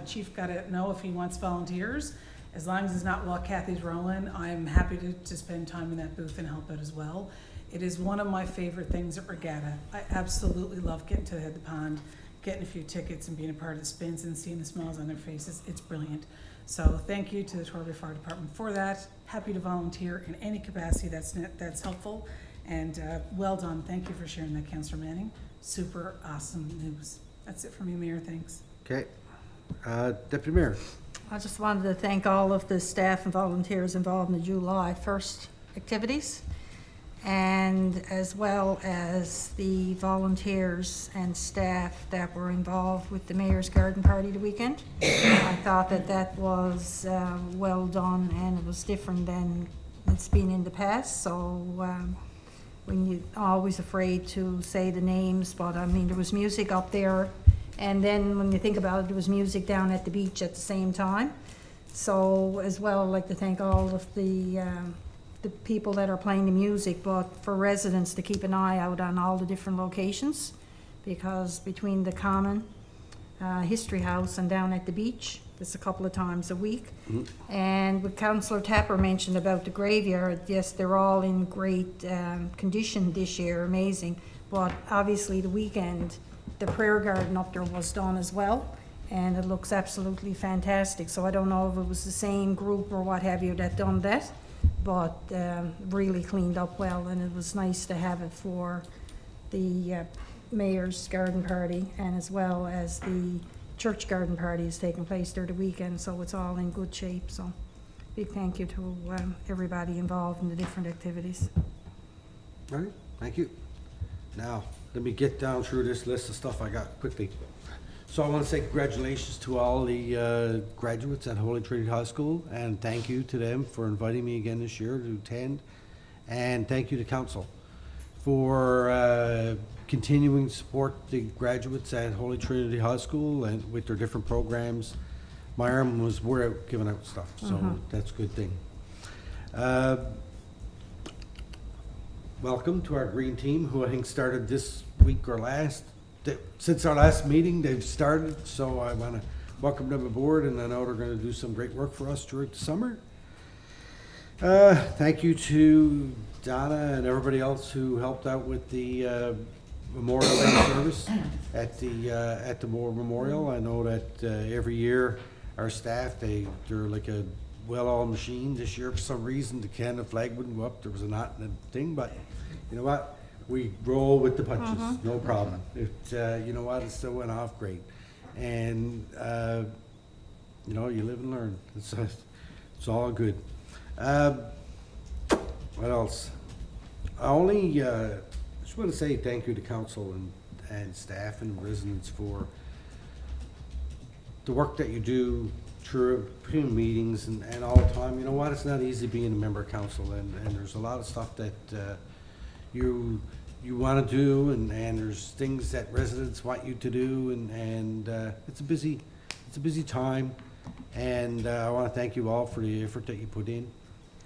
Chief Gaddett know if he wants volunteers. As long as it's not while Kathy's rowing, I'm happy to spend time in that booth and help out as well. It is one of my favorite things at regatta. I absolutely love getting to the head of the pond, getting a few tickets and being a part of the spins and seeing the smiles on their faces. It's brilliant. So thank you to the Torbay Fire Department for that. Happy to volunteer in any capacity that's helpful. And well done. Thank you for sharing that, Councillor Manning. Super awesome news. That's it for me, Mayor. Thanks. Okay. Deputy Mayor. I just wanted to thank all of the staff and volunteers involved in the July 1st activities, and as well as the volunteers and staff that were involved with the Mayor's Garden Party the weekend. I thought that was well done, and it was different than it's been in the past. So when you're always afraid to say the names, but I mean, there was music up there, and then when you think about it, there was music down at the beach at the same time. So as well, I'd like to thank all of the people that are playing the music, but for residents to keep an eye out on all the different locations, because between the Common, History House, and down at the beach, it's a couple of times a week. Mm-hmm. And what Councillor Tapper mentioned about the graveyard, yes, they're all in great condition this year, amazing. But obviously the weekend, the prayer garden up there was done as well, and it looks absolutely fantastic. So I don't know if it was the same group or what have you that done that, but really cleaned up well, and it was nice to have it for the Mayor's Garden Party, and as well as the church garden party is taking place there the weekend, so it's all in good shape. So big thank you to everybody involved in the different activities. All right, thank you. Now, let me get down through this list of stuff I got quickly. So I want to say congratulations to all the graduates at Holy Trinity High School, and thank you to them for inviting me again this year to attend. And thank you to council for continuing to support the graduates at Holy Trinity High School and with their different programs. My arm was wore out giving out stuff, so that's a good thing. Welcome to our green team, who I think started this week or last. Since our last meeting, they've started, so I want to welcome them aboard, and I know they're going to do some great work for us during the summer. Thank you to Donna and everybody else who helped out with the Memorial Day service at the Moore Memorial. I know that every year our staff, they're like a well-oiled machine. This year, for some reason, the Canada flag wouldn't go up. There was a knot in the thing, but you know what? We roll with the punches, no problem. You know what? It still went off great, and you know, you live and learn. That's It's all good. What else? I only just want to say thank you to council and staff and residents for the work that you do through between meetings and all the time. You know what? It's not easy being a member of council, and there's a lot of stuff that you want to do, and there's things that residents want you to do, and it's a busy time. And I want to thank you all for the effort that you put in,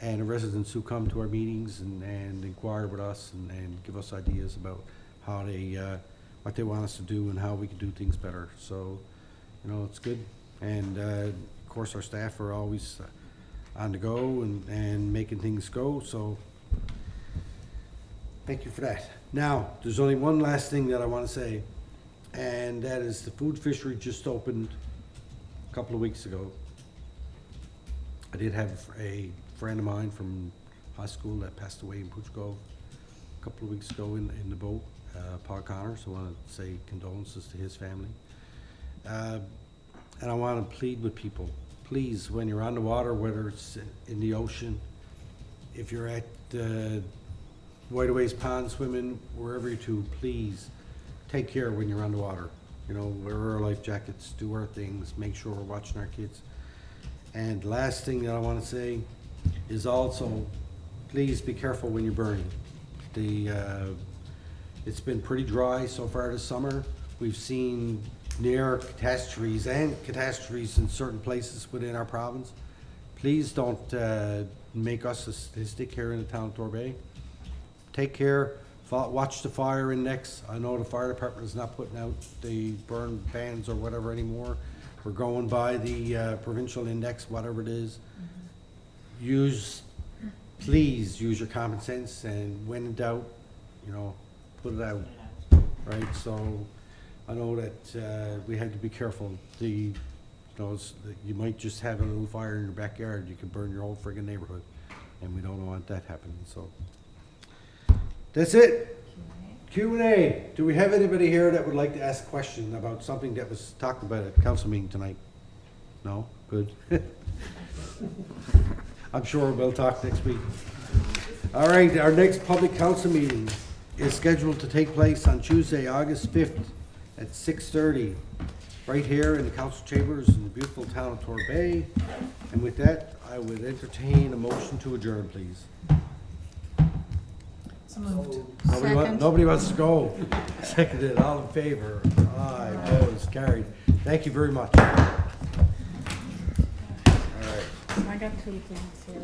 and the residents who come to our meetings and inquire with us and give us ideas about how they, what they want us to do and how we can do things better. So, you know, it's good. And of course, our staff are always on the go and making things go. So thank you for that. Now, there's only one last thing that I want to say, and that is the food fishery just opened a couple of weeks ago. I did have a friend of mine from high school that passed away in Pooch Cove a couple of weeks ago in the boat, Paul Connor, so I want to say condolences to his family. And I want to plead with people, please, when you're on the water, whether it's in the ocean, if you're at Whiteaways Pond swimming, wherever you do, please take care when you're on the water. You know, wear our life jackets, do our things, make sure we're watching our kids. And last thing that I want to say is also, please be careful when you're burning. It's been pretty dry so far this summer. We've seen near catastrophes in certain places within our province. Please don't make us a statistic here in the town of Torbay. Take care, watch the fire index. I know the fire department is not putting out the burn bans or whatever anymore. We're going by the provincial index, whatever it is. Please use your common sense, and when in doubt, you know, put it out, right? So I know that we have to be careful. You might just have a little fire in your backyard. You can burn your whole friggin' neighborhood, and we don't want that happening. So that's it. Q&A. Do we have anybody here that would like to ask a question about something that was talked about at council meeting tonight? No? Good. I'm sure we'll talk next week. All right, our next public council meeting is scheduled to take place on Tuesday, August 5th at 6:30, right here in the council chambers in the beautiful town of Torbay. And with that, I would entertain a motion to adjourn, please. So moved. Nobody wants to go. Seconded, all in favor? Aye, opposed, carried. Thank you very much. All right. I got two things here.